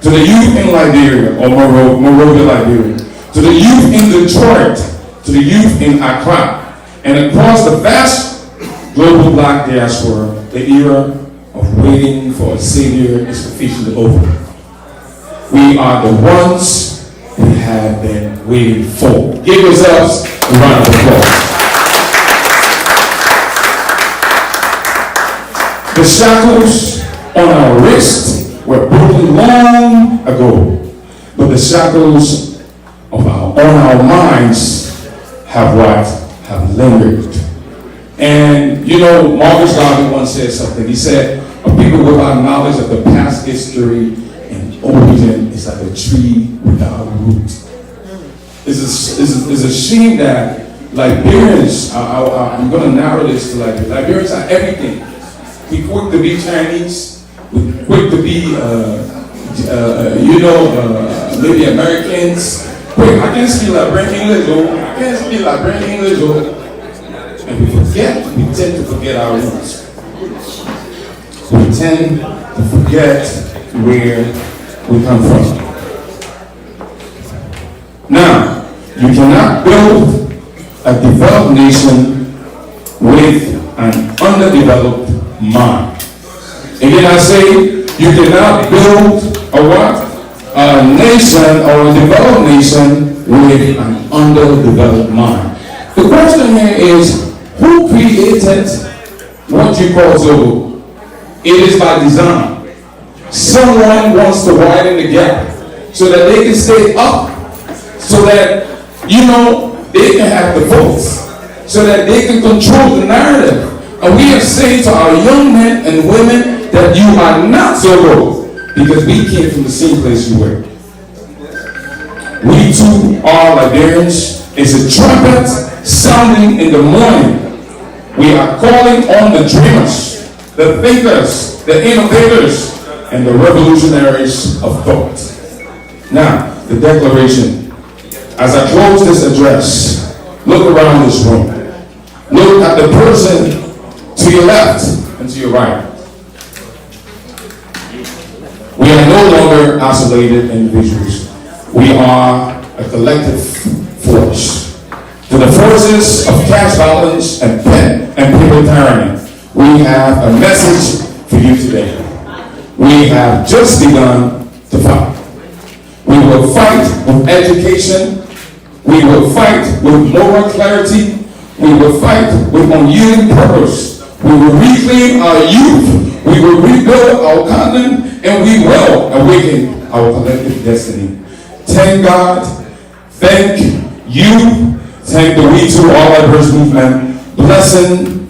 To the youth in Liberia, or Monrovia, Liberia, to the youth in Detroit, to the youth in Accra, and across the vast global black diaspora, the era of waiting for a savior is officially over. We are the ones we have been waiting for. Give yourselves a round of applause. The shackles on our wrists were broken long ago, but the shackles on our minds have lingered. And you know, Marcus Garvey once said something. He said, "A people without knowledge of the past history and origin is like a tree without roots." It's a shame that Liberians, I'm going to narrow this to Liberians are everything. We quick to be Chinese, we quick to be, maybe Americans. Quick, I can't speak Liberian English, I can't speak Liberian English, and we tend to forget our roots. We tend to forget where we come from. Now, you cannot build a developed nation with an underdeveloped mind. Again, I say, you cannot build a what? A nation or a developed nation with an underdeveloped mind. The question here is, who created what you call Zogo? It is by design. Someone wants to widen the gap so that they can stay up, so that, they can have the votes, so that they can control the narrative. And we are saying to our young men and women that you are not Zogo, because we came from the same place you were. We too are Liberians. It's a trumpet sounding in the morning. We are calling on the dreamers, the thinkers, the innovators, and the revolutionaries of thought. Now, the declaration. As I close this address, look around this room. Look at the person to your left and to your right. We are no longer isolated individuals. We are a collective force. To the forces of cash violence and pen and paper tyranny, we have a message for you today. We have just begun to fight. We will fight with education. We will fight with moral clarity. We will fight with unyielding purpose. We will reclaim our youth. We will rebuild our continent, and we will awaken our collective destiny. Thank God. Thank you. Thank the W2R Liberians movement. Blessing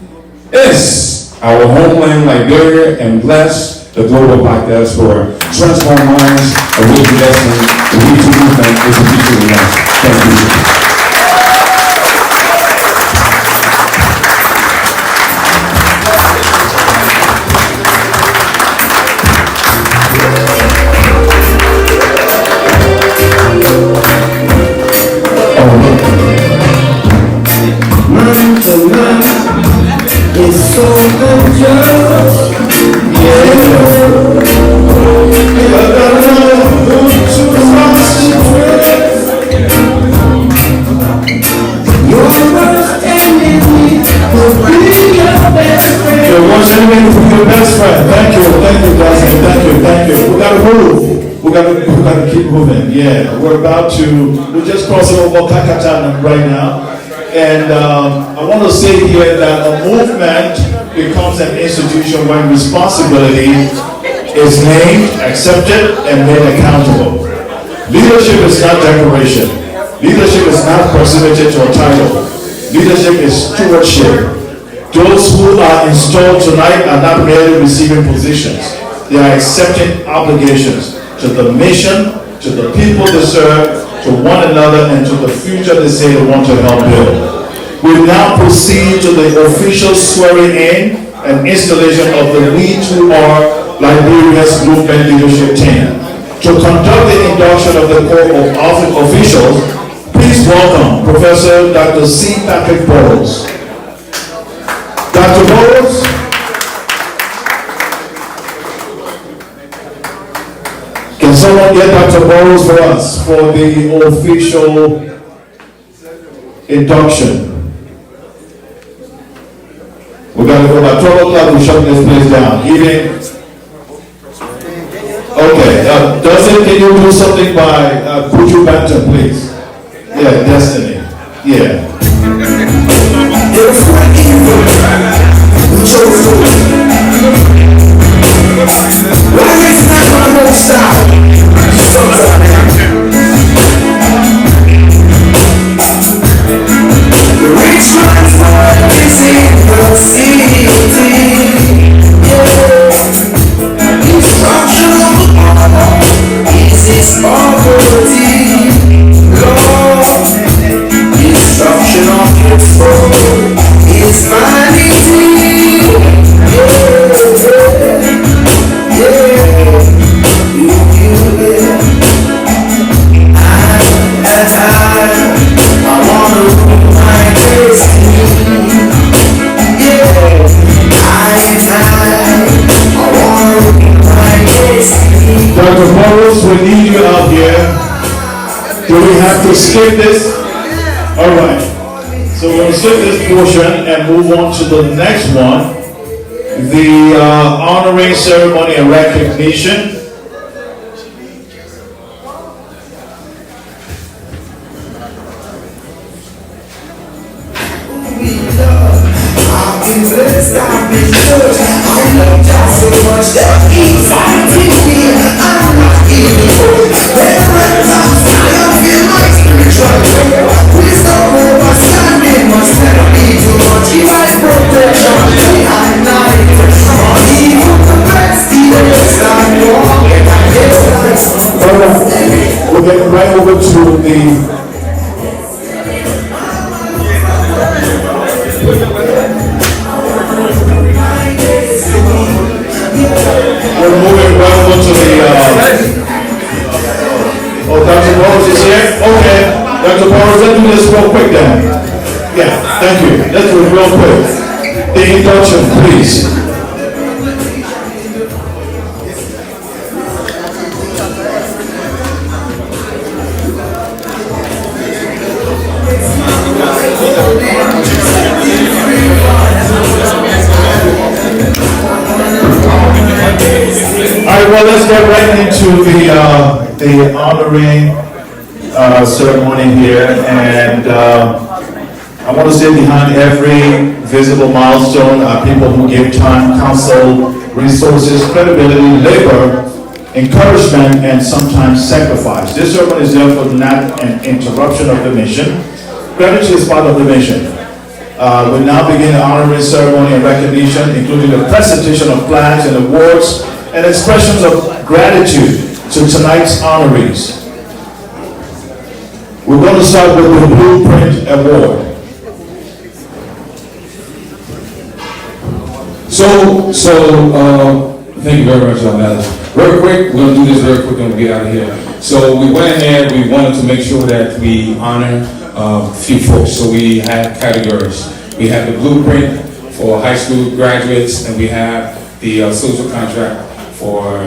is our homeland, Liberia, and bless the global black diaspora. Transform minds, awaken destiny. The W2 movement is the future of us. Thank you. It's so unjust, your worst enemy will be your best friend. Your worst enemy will be your best friend. Thank you, guys. Thank you. We gotta move. We gotta keep moving. Yeah, we're just crossing over Kakatan right now. And I want to say here that a movement becomes an institution when responsibility is named, accepted, and made accountable. Leadership is not decoration. Leadership is not proximity to a title. Leadership is stewardship. Those who are installed tonight are not merely receiving positions. They are accepting obligations to the mission, to the people they serve, to one another, and to the future they say they want to help build. We now proceed to the official swearing in and installation of the W2R Liberia's movement leadership team. To conduct the induction of the corps of office officials, please welcome Professor Dr. C. Patrick Bowles. Dr. Bowles, can someone on, get Dr. Burrows for us for the official induction. We gotta go by 12 o'clock, we shut this place down. Evening. Okay, Dustin, can you do something by Buju Banton, please? Yeah, Destiny. Yeah. Dr. Burrows, we need you out here. Do we have to skip this? All right. So we're going to skip this portion and move on to the next one. The honoring ceremony and recognition. We're getting right over to the we're moving right over to the oh, Dr. Burrows is here? Okay. Dr. Burrows, let's do this real quick then. Yeah, thank you. Let's do it real quick. The induction, please. All right, well, let's get right into the honoring ceremony here, and I want to say behind every visible milestone are people who give time, counsel, resources, credibility, labor, encouragement, and sometimes sacrifice. This ceremony is therefore not an interruption of the mission. Gratitude is part of the mission. We now begin the honoring ceremony and recognition, including the presentation of plaques and awards and expressions of gratitude to tonight's honorees. We're going to start with the Blueprint Award. Thank you very much, Alex. Very quick, we're going to do this very quick and we'll get out of here. So we went ahead, we wanted to make sure that we honor a few folks. So we have categories. We have the Blueprint for high school graduates, and we have the social contract for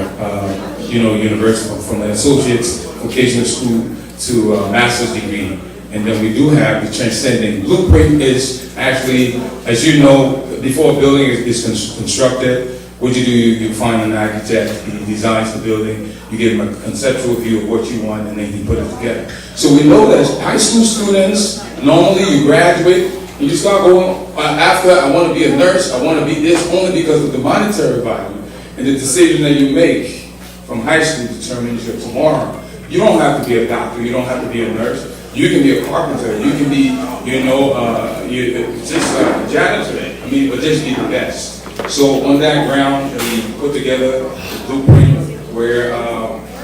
university, from an associate's vocational school to a master's degree. And then we do have the Transcending. Blueprint is actually, as you know, before a building is constructed, what you do, you find an architect, he designs the building, you give him a conceptual view of what you want, and then he put it together. So we know that high school students, normally you graduate, you start going, after I want to be a nurse, I want to be this, only because of the monetary value. And the decision that you make from high school determines your tomorrow. You don't have to be a doctor, you don't have to be a nurse. You can be a carpenter, you can be, just a janitor. I mean, but just be the best. So on that ground, we put together the blueprint where,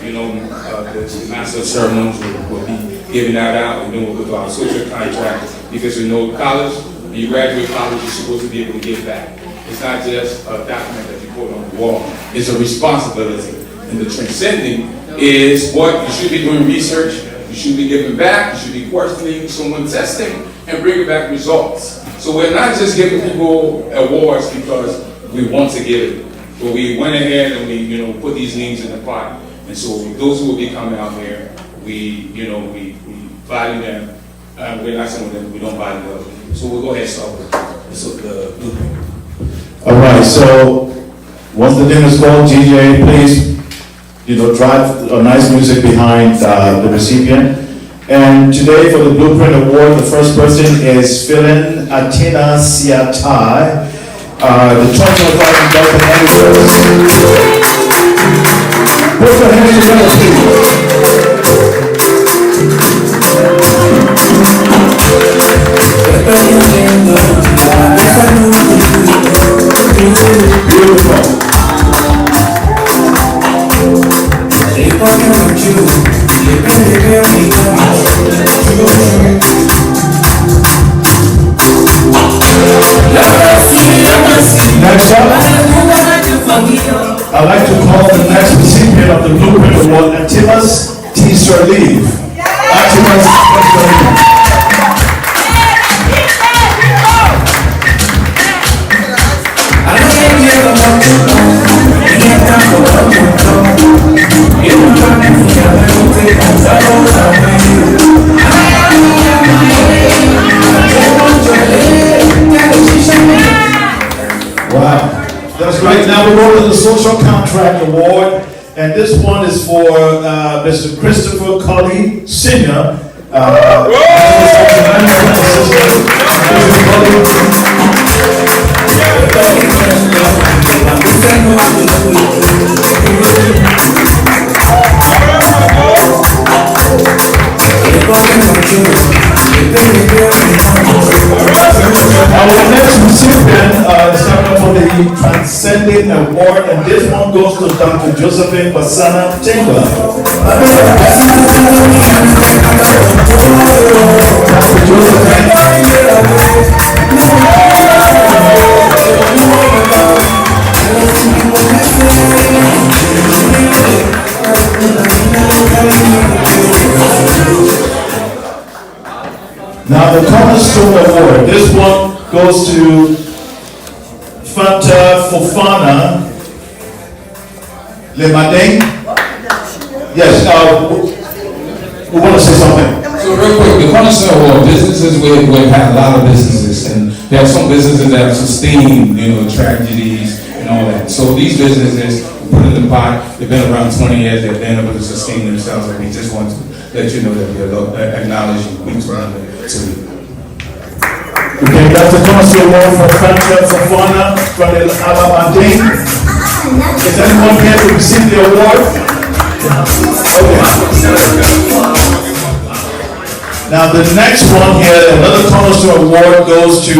the master ceremonies will be giving that out, and then we'll do our social contract, because college, when you graduate college, you're supposed to be able to give back. It's not just a document that you put on the wall. It's a responsibility. And the transcending is what you should be doing research, you should be giving back, you should be questioning, someone testing, and bringing back results. So we're not just giving people awards because we want to give it, but we went ahead and we put these names in the pot, And so those who will be coming out here, we value them. We're not saying that we don't value them. So we'll go ahead and start with the blueprint. All right, so once the dinner is called, DJ, please, drive a nice music behind the recipient. And today for the Blueprint Award, the first person is Philin Atina Siatai, the 2025 Dr. Andrews. Put your hands together, please. Beautiful. Next up, I'd like to call the next recipient of the Blueprint Award, Atimas T. Sirleaf. Atimas T. Sirleaf. Wow, that's right. Now we go to the Social Contract Award, and this one is for Mr. Christopher Cully Sr. Our next recipient is coming for the Transcending Award, and this one goes to Dr. Josephine Basana Taylor. Dr. Josephine. Now the Cornerstone Award, this one goes to Fanta Fofana Lemadeng. Yes, we want to say something. So real quick, the Cornerstone Award, businesses, we've had a lot of businesses, and there are some businesses that have sustained, tragedies and all that. So these businesses, we put in the pot, they've been around 20 years, they've been able to sustain themselves, and we just want to let you know that we acknowledge you. We Okay, that's the Cornerstone Award for Fanta Fofana from the Lemadeng. Is anyone here to receive the award? Okay. Now the next one here, another Cornerstone Award goes to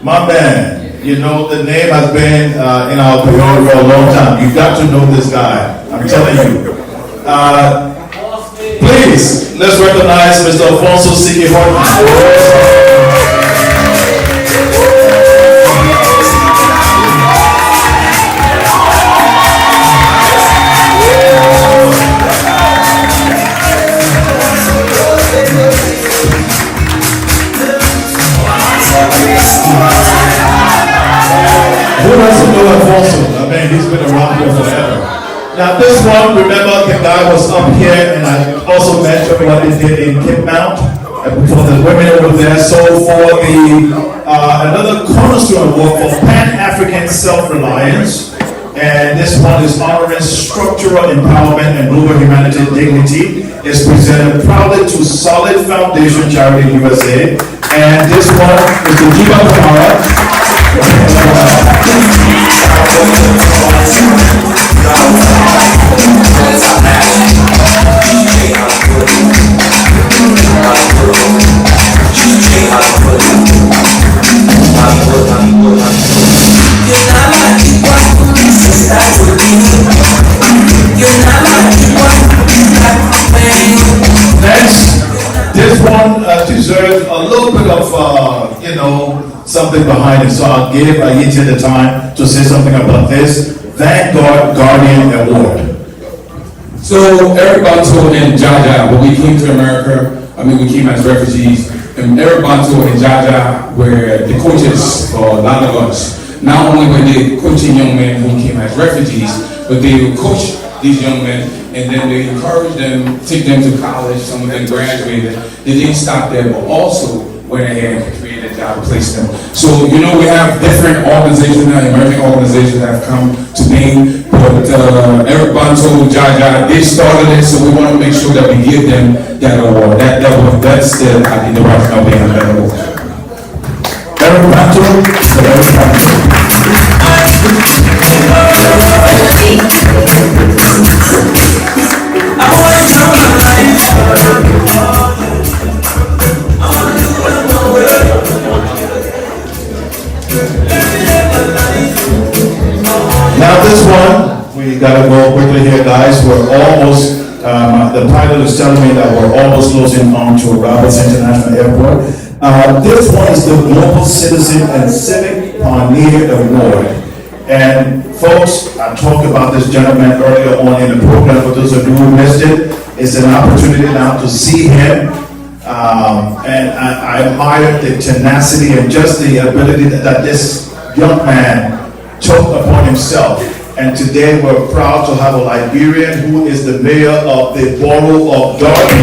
my man. The name has been in our community for a long time. You've got to know this guy. I'm telling you. Please, let's recognize Mr. Alfonso Siki Horton. Who doesn't know Alfonso? I mean, he's been around here forever. Now this one, remember the guy was up here, and I also mentioned what they did in Cape Mount for the women over there. So for the another Cornerstone Award for Pan-African Self-Reliance, and this one is honoring structural empowerment and global humanitarian dignity, is presented proudly to Solid Foundation Charity USA, and this one is the Jiva Kamara. Next, this one deserves a little bit of, something behind it. So I'll give Ayiti the time to say something about this. Vanguard Guardian Award. So Eric Banto and Jaja, when we came to America, we came as refugees, and Eric Banto and Jaja were the coaches for a lot of us. Not only were they coaching young men who came as refugees, but they would coach these young men, and then they encourage them, take them to college, some of them graduated. They didn't stop there, but also went ahead and created a job, placed them. So, you know, we have different organizations now, emerging organizations that have come to being, but Eric Bonto, Jaja, they started it, so we want to make sure that we give them that award. That's the rationale behind that award. Eric Bonto, Eric Bonto. Now this one, we gotta go quickly here, guys. We're almost, the pilot is telling me that we're almost closing on to Roberts International Airport. This one is the Global Citizen and Civic Pioneer Award. And folks, I talked about this gentleman earlier on in the program. For those of you who missed it, it's an opportunity now to see him. And I admire the tenacity and just the ability that this young man took upon himself. And today we're proud to have a Liberian who is the mayor of the borough of Darby.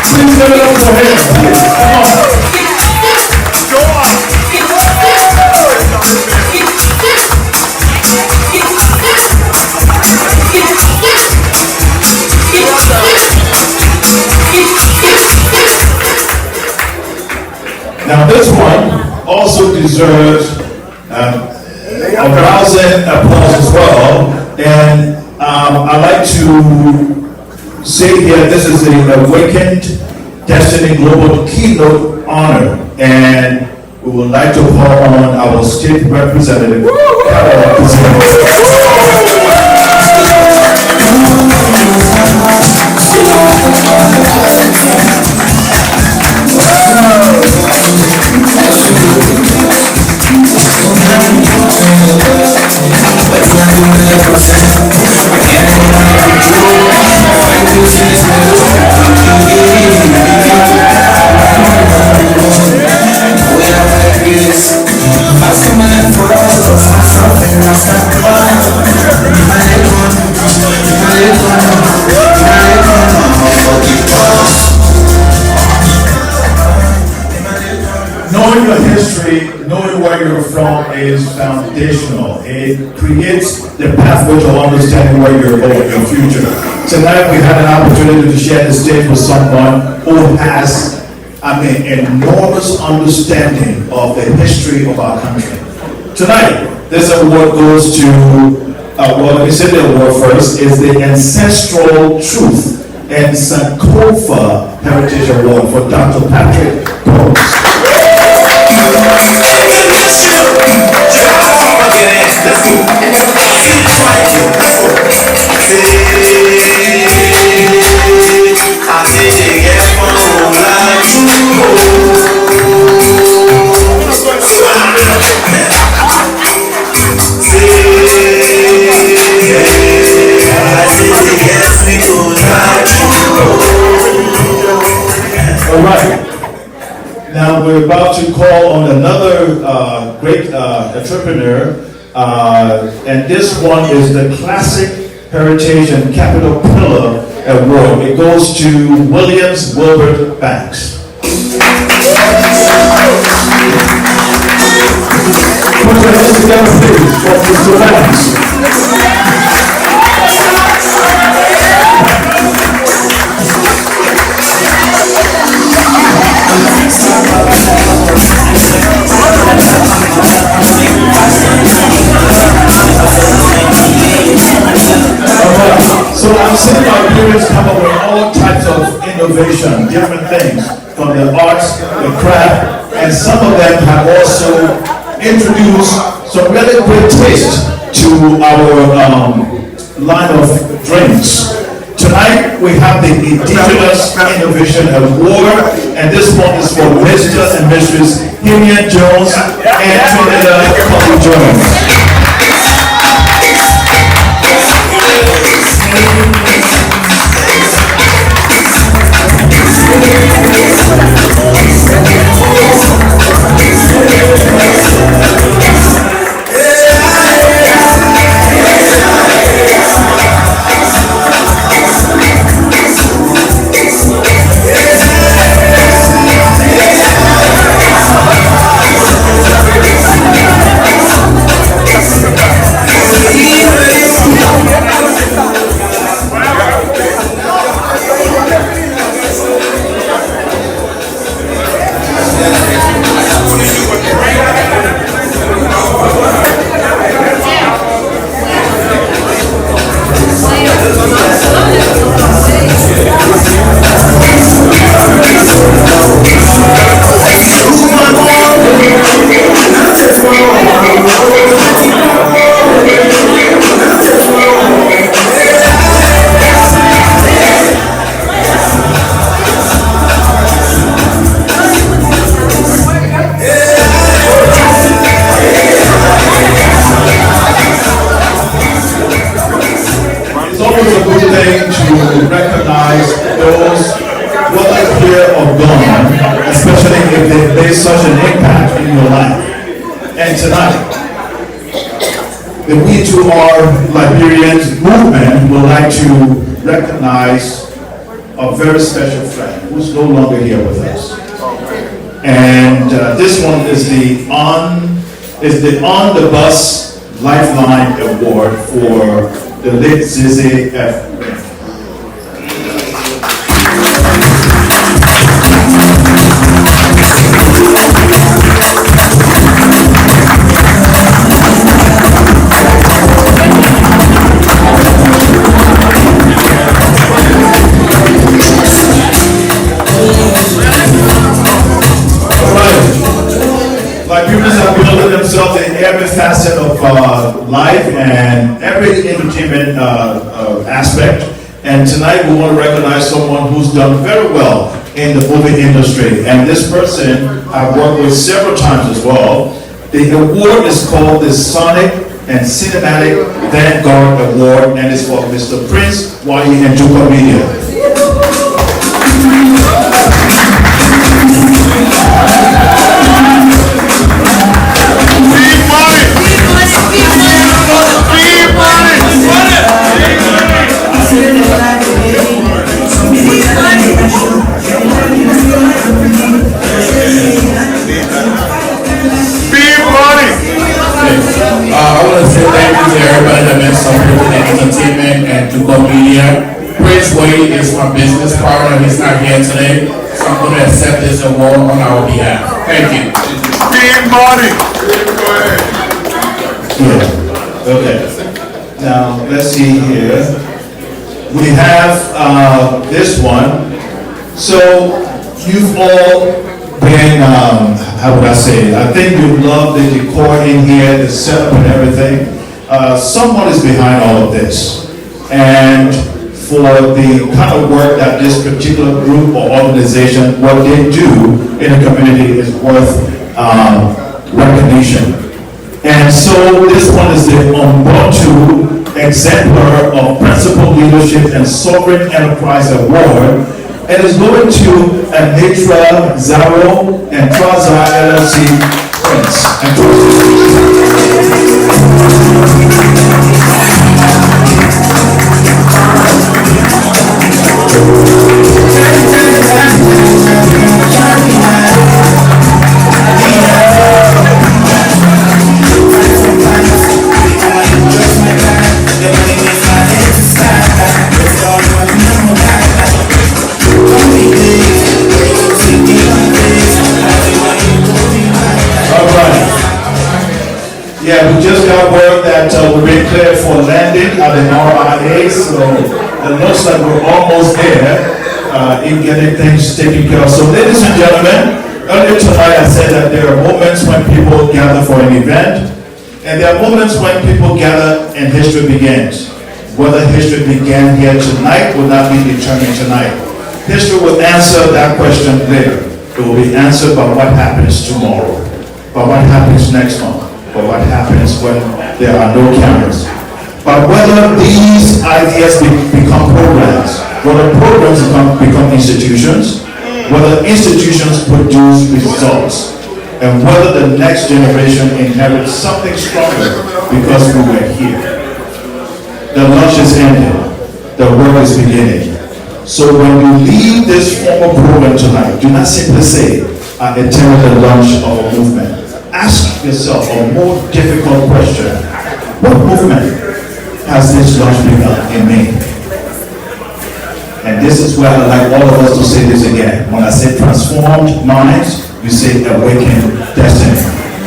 Please give it up for him. Come on. Now this one also deserves a rousing applause as well, and I'd like to say here this is the Awakened Destiny Global Keynote Honor, and we would like to call on our state representative, Knowing your history, knowing where you're from is foundational. It creates the pathway to understanding where you're going, your future. Tonight we had an opportunity to share the stage with someone who has, enormous understanding of the history of our country. Tonight, this award goes to, let me say the award first, is the Ancestral Truth and Sankofa Heritage Award for Dr. Patrick Brooks. All right. Now we're about to call on another great entrepreneur, and this one is the Classic Heritage and Capital Pillar Award. It goes to Williams Wilbert Banks. Put your hands together, please, for Mr. Banks. So I'm seeing Liberians come up with all types of innovation, different things, from the arts, the craft, and some of them have also introduced some really great taste to our line of drinks. Tonight we have the Indigenous Innovation Award, and this one is for Mr. and Mrs. Himian Jones and Trinidad Cully Jones. are gone, especially if they made such an impact in your life. And tonight, the W2R Liberians movement would like to recognize a very special friend who's no longer here with us. And this one is the On the Bus Lifeline Award for the late Zizi F. Liberians have built themselves in every facet of life and every entertainment aspect. And tonight we want to recognize someone who's done very well in the movie industry. And this person I've worked with several times as well. The award is called the Sonic and Cinematic Vanguard Award, and it's for Mr. Prince Wahi and Juka Media. I want to say thank you to everybody that meant something to the entertainment and to Go Media. Prince Wade is my business partner. He's not here today, so I'm going to accept this award on our behalf. Thank you. Big money. Yeah. Okay. Now let's see here. We have this one. So you've all been, how would I say it? I think you love the decor in here, the setup and everything. Someone is behind all of this. And for the kind of work that this particular group or organization, what they do in the community is worth recognition. And so this one is the Ubuntu Exemplar of Principal Leadership and Sovereign Enterprise Award. And it's going to Anitra Zaro and Traza LLC Prince. Yeah, we just got word that we've been cleared for landing at the RIA, so it looks like we're almost there in getting things taken care of. So ladies and gentlemen, earlier tonight I said that there are moments when people gather for an event, and there are moments when people gather and history begins. Whether history began here tonight will not be determined tonight. History will answer that question later. It will be answered by what happens tomorrow, by what happens next month, but what happens when there are no cameras. But whether these ideas become programs, whether programs become institutions, whether institutions produce results, and whether the next generation inherits something stronger because we were here. The lunch is ended, the work is beginning. So when you leave this formal program tonight, do not simply say, I attended the lunch of a movement. Ask yourself a more difficult question. What movement has this lunch begun in me? And this is where I'd like all of us to say this again. When I say transformed minds, you say awakened destiny.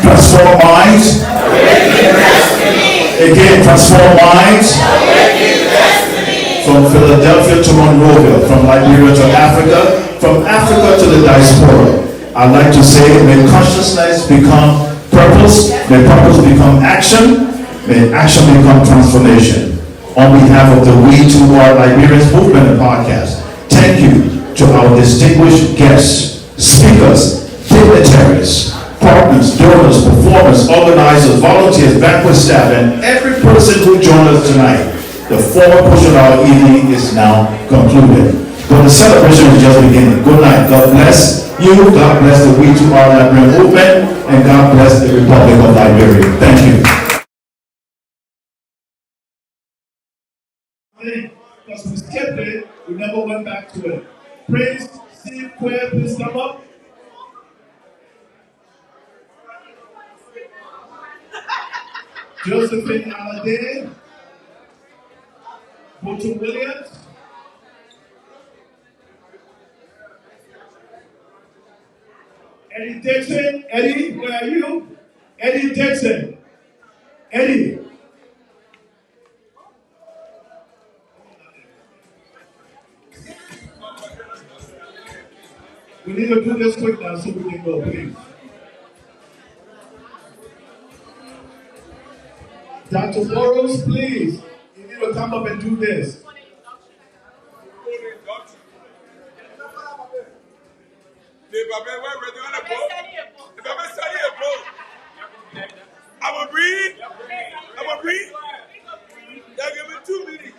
Transformed minds. Awakened destiny. Again, transformed minds. Awakened destiny. From Philadelphia to Monrovia, from Liberia to Africa, from Africa to the diaspora. I'd like to say, may consciousness become purpose, may purpose become action, may action become transformation. On behalf of the W2R Liberians Movement and Podcast, thank you to our distinguished guests, speakers, dignitaries, partners, donors, performers, organizers, volunteers, banquet staff, and every person who joined us tonight. The formal portion of our evening is now concluded. But the celebration is just beginning. Good night. God bless you. God bless the W2R Liberian movement. And God bless the Republic of Liberia. Thank you. Because we skipped it, we never went back to it. Praise, Steve Quayle, please come up. Josephine Alade, Boto Williams, Eddie Dixon. Eddie, where are you? Eddie Dixon. Eddie. We need to do this quick now so we can go, please. Dr. Burrows, please. You need to come up and do this. I'm gonna breathe. I'm gonna breathe. Y'all give me 2 minutes.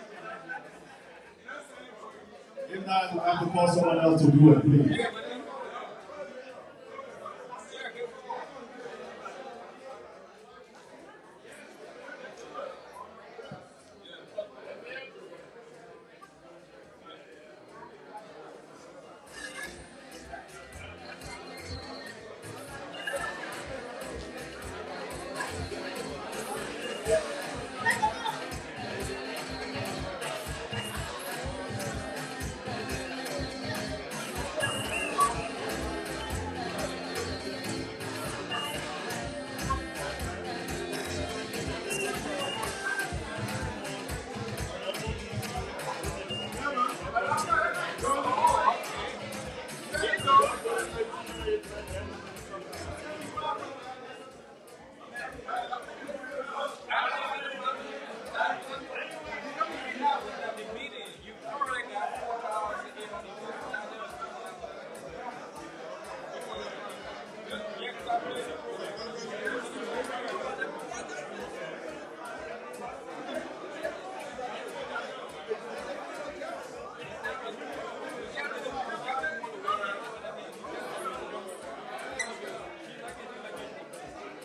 If not, we'll have to call someone else to do it, please.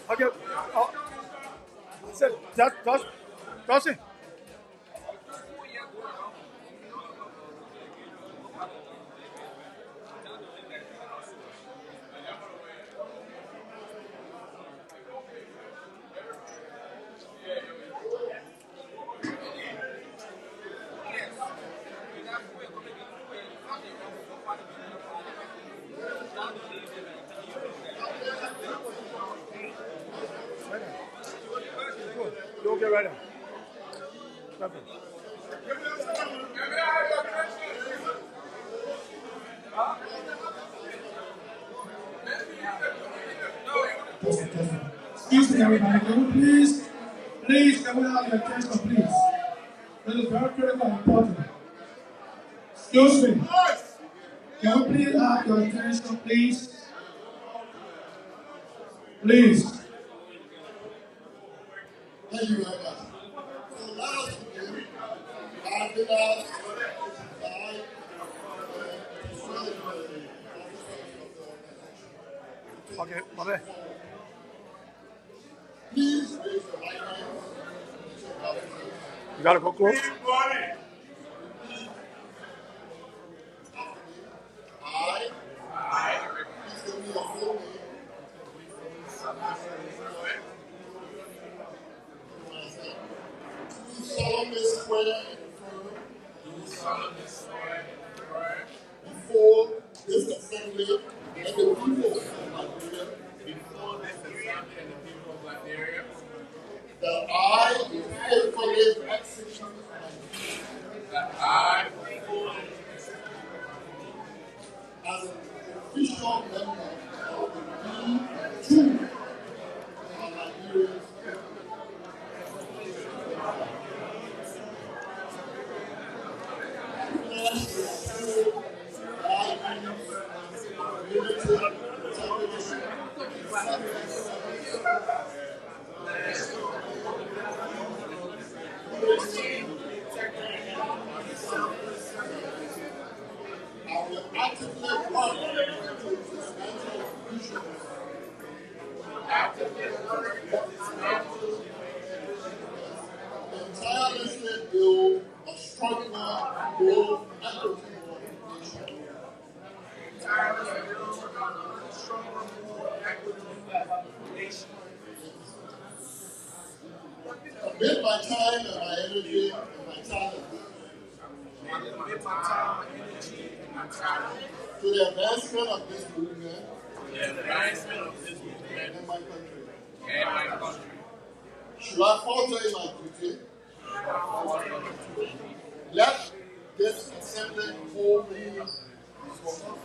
Okay. Oh. Josh. You'll get right in. Perfect. Excuse me, everybody. Can we please, can we have your attention, please? This is very critical and important. Excuse me. Can we please have your attention, please? Please. Thank you very much. So last week, I've been asked by Okay, Bobby. please raise your right hand. You gotta go close. Please give me your full name. Do solemnly swear and affirm before this assembly and the people of Liberia that I will faithfully execute as an official member of the W2R Liberian my time and my energy and my talent to the advancement of this movement and my country. Should I falter in my duty, let this assembly hold me responsible.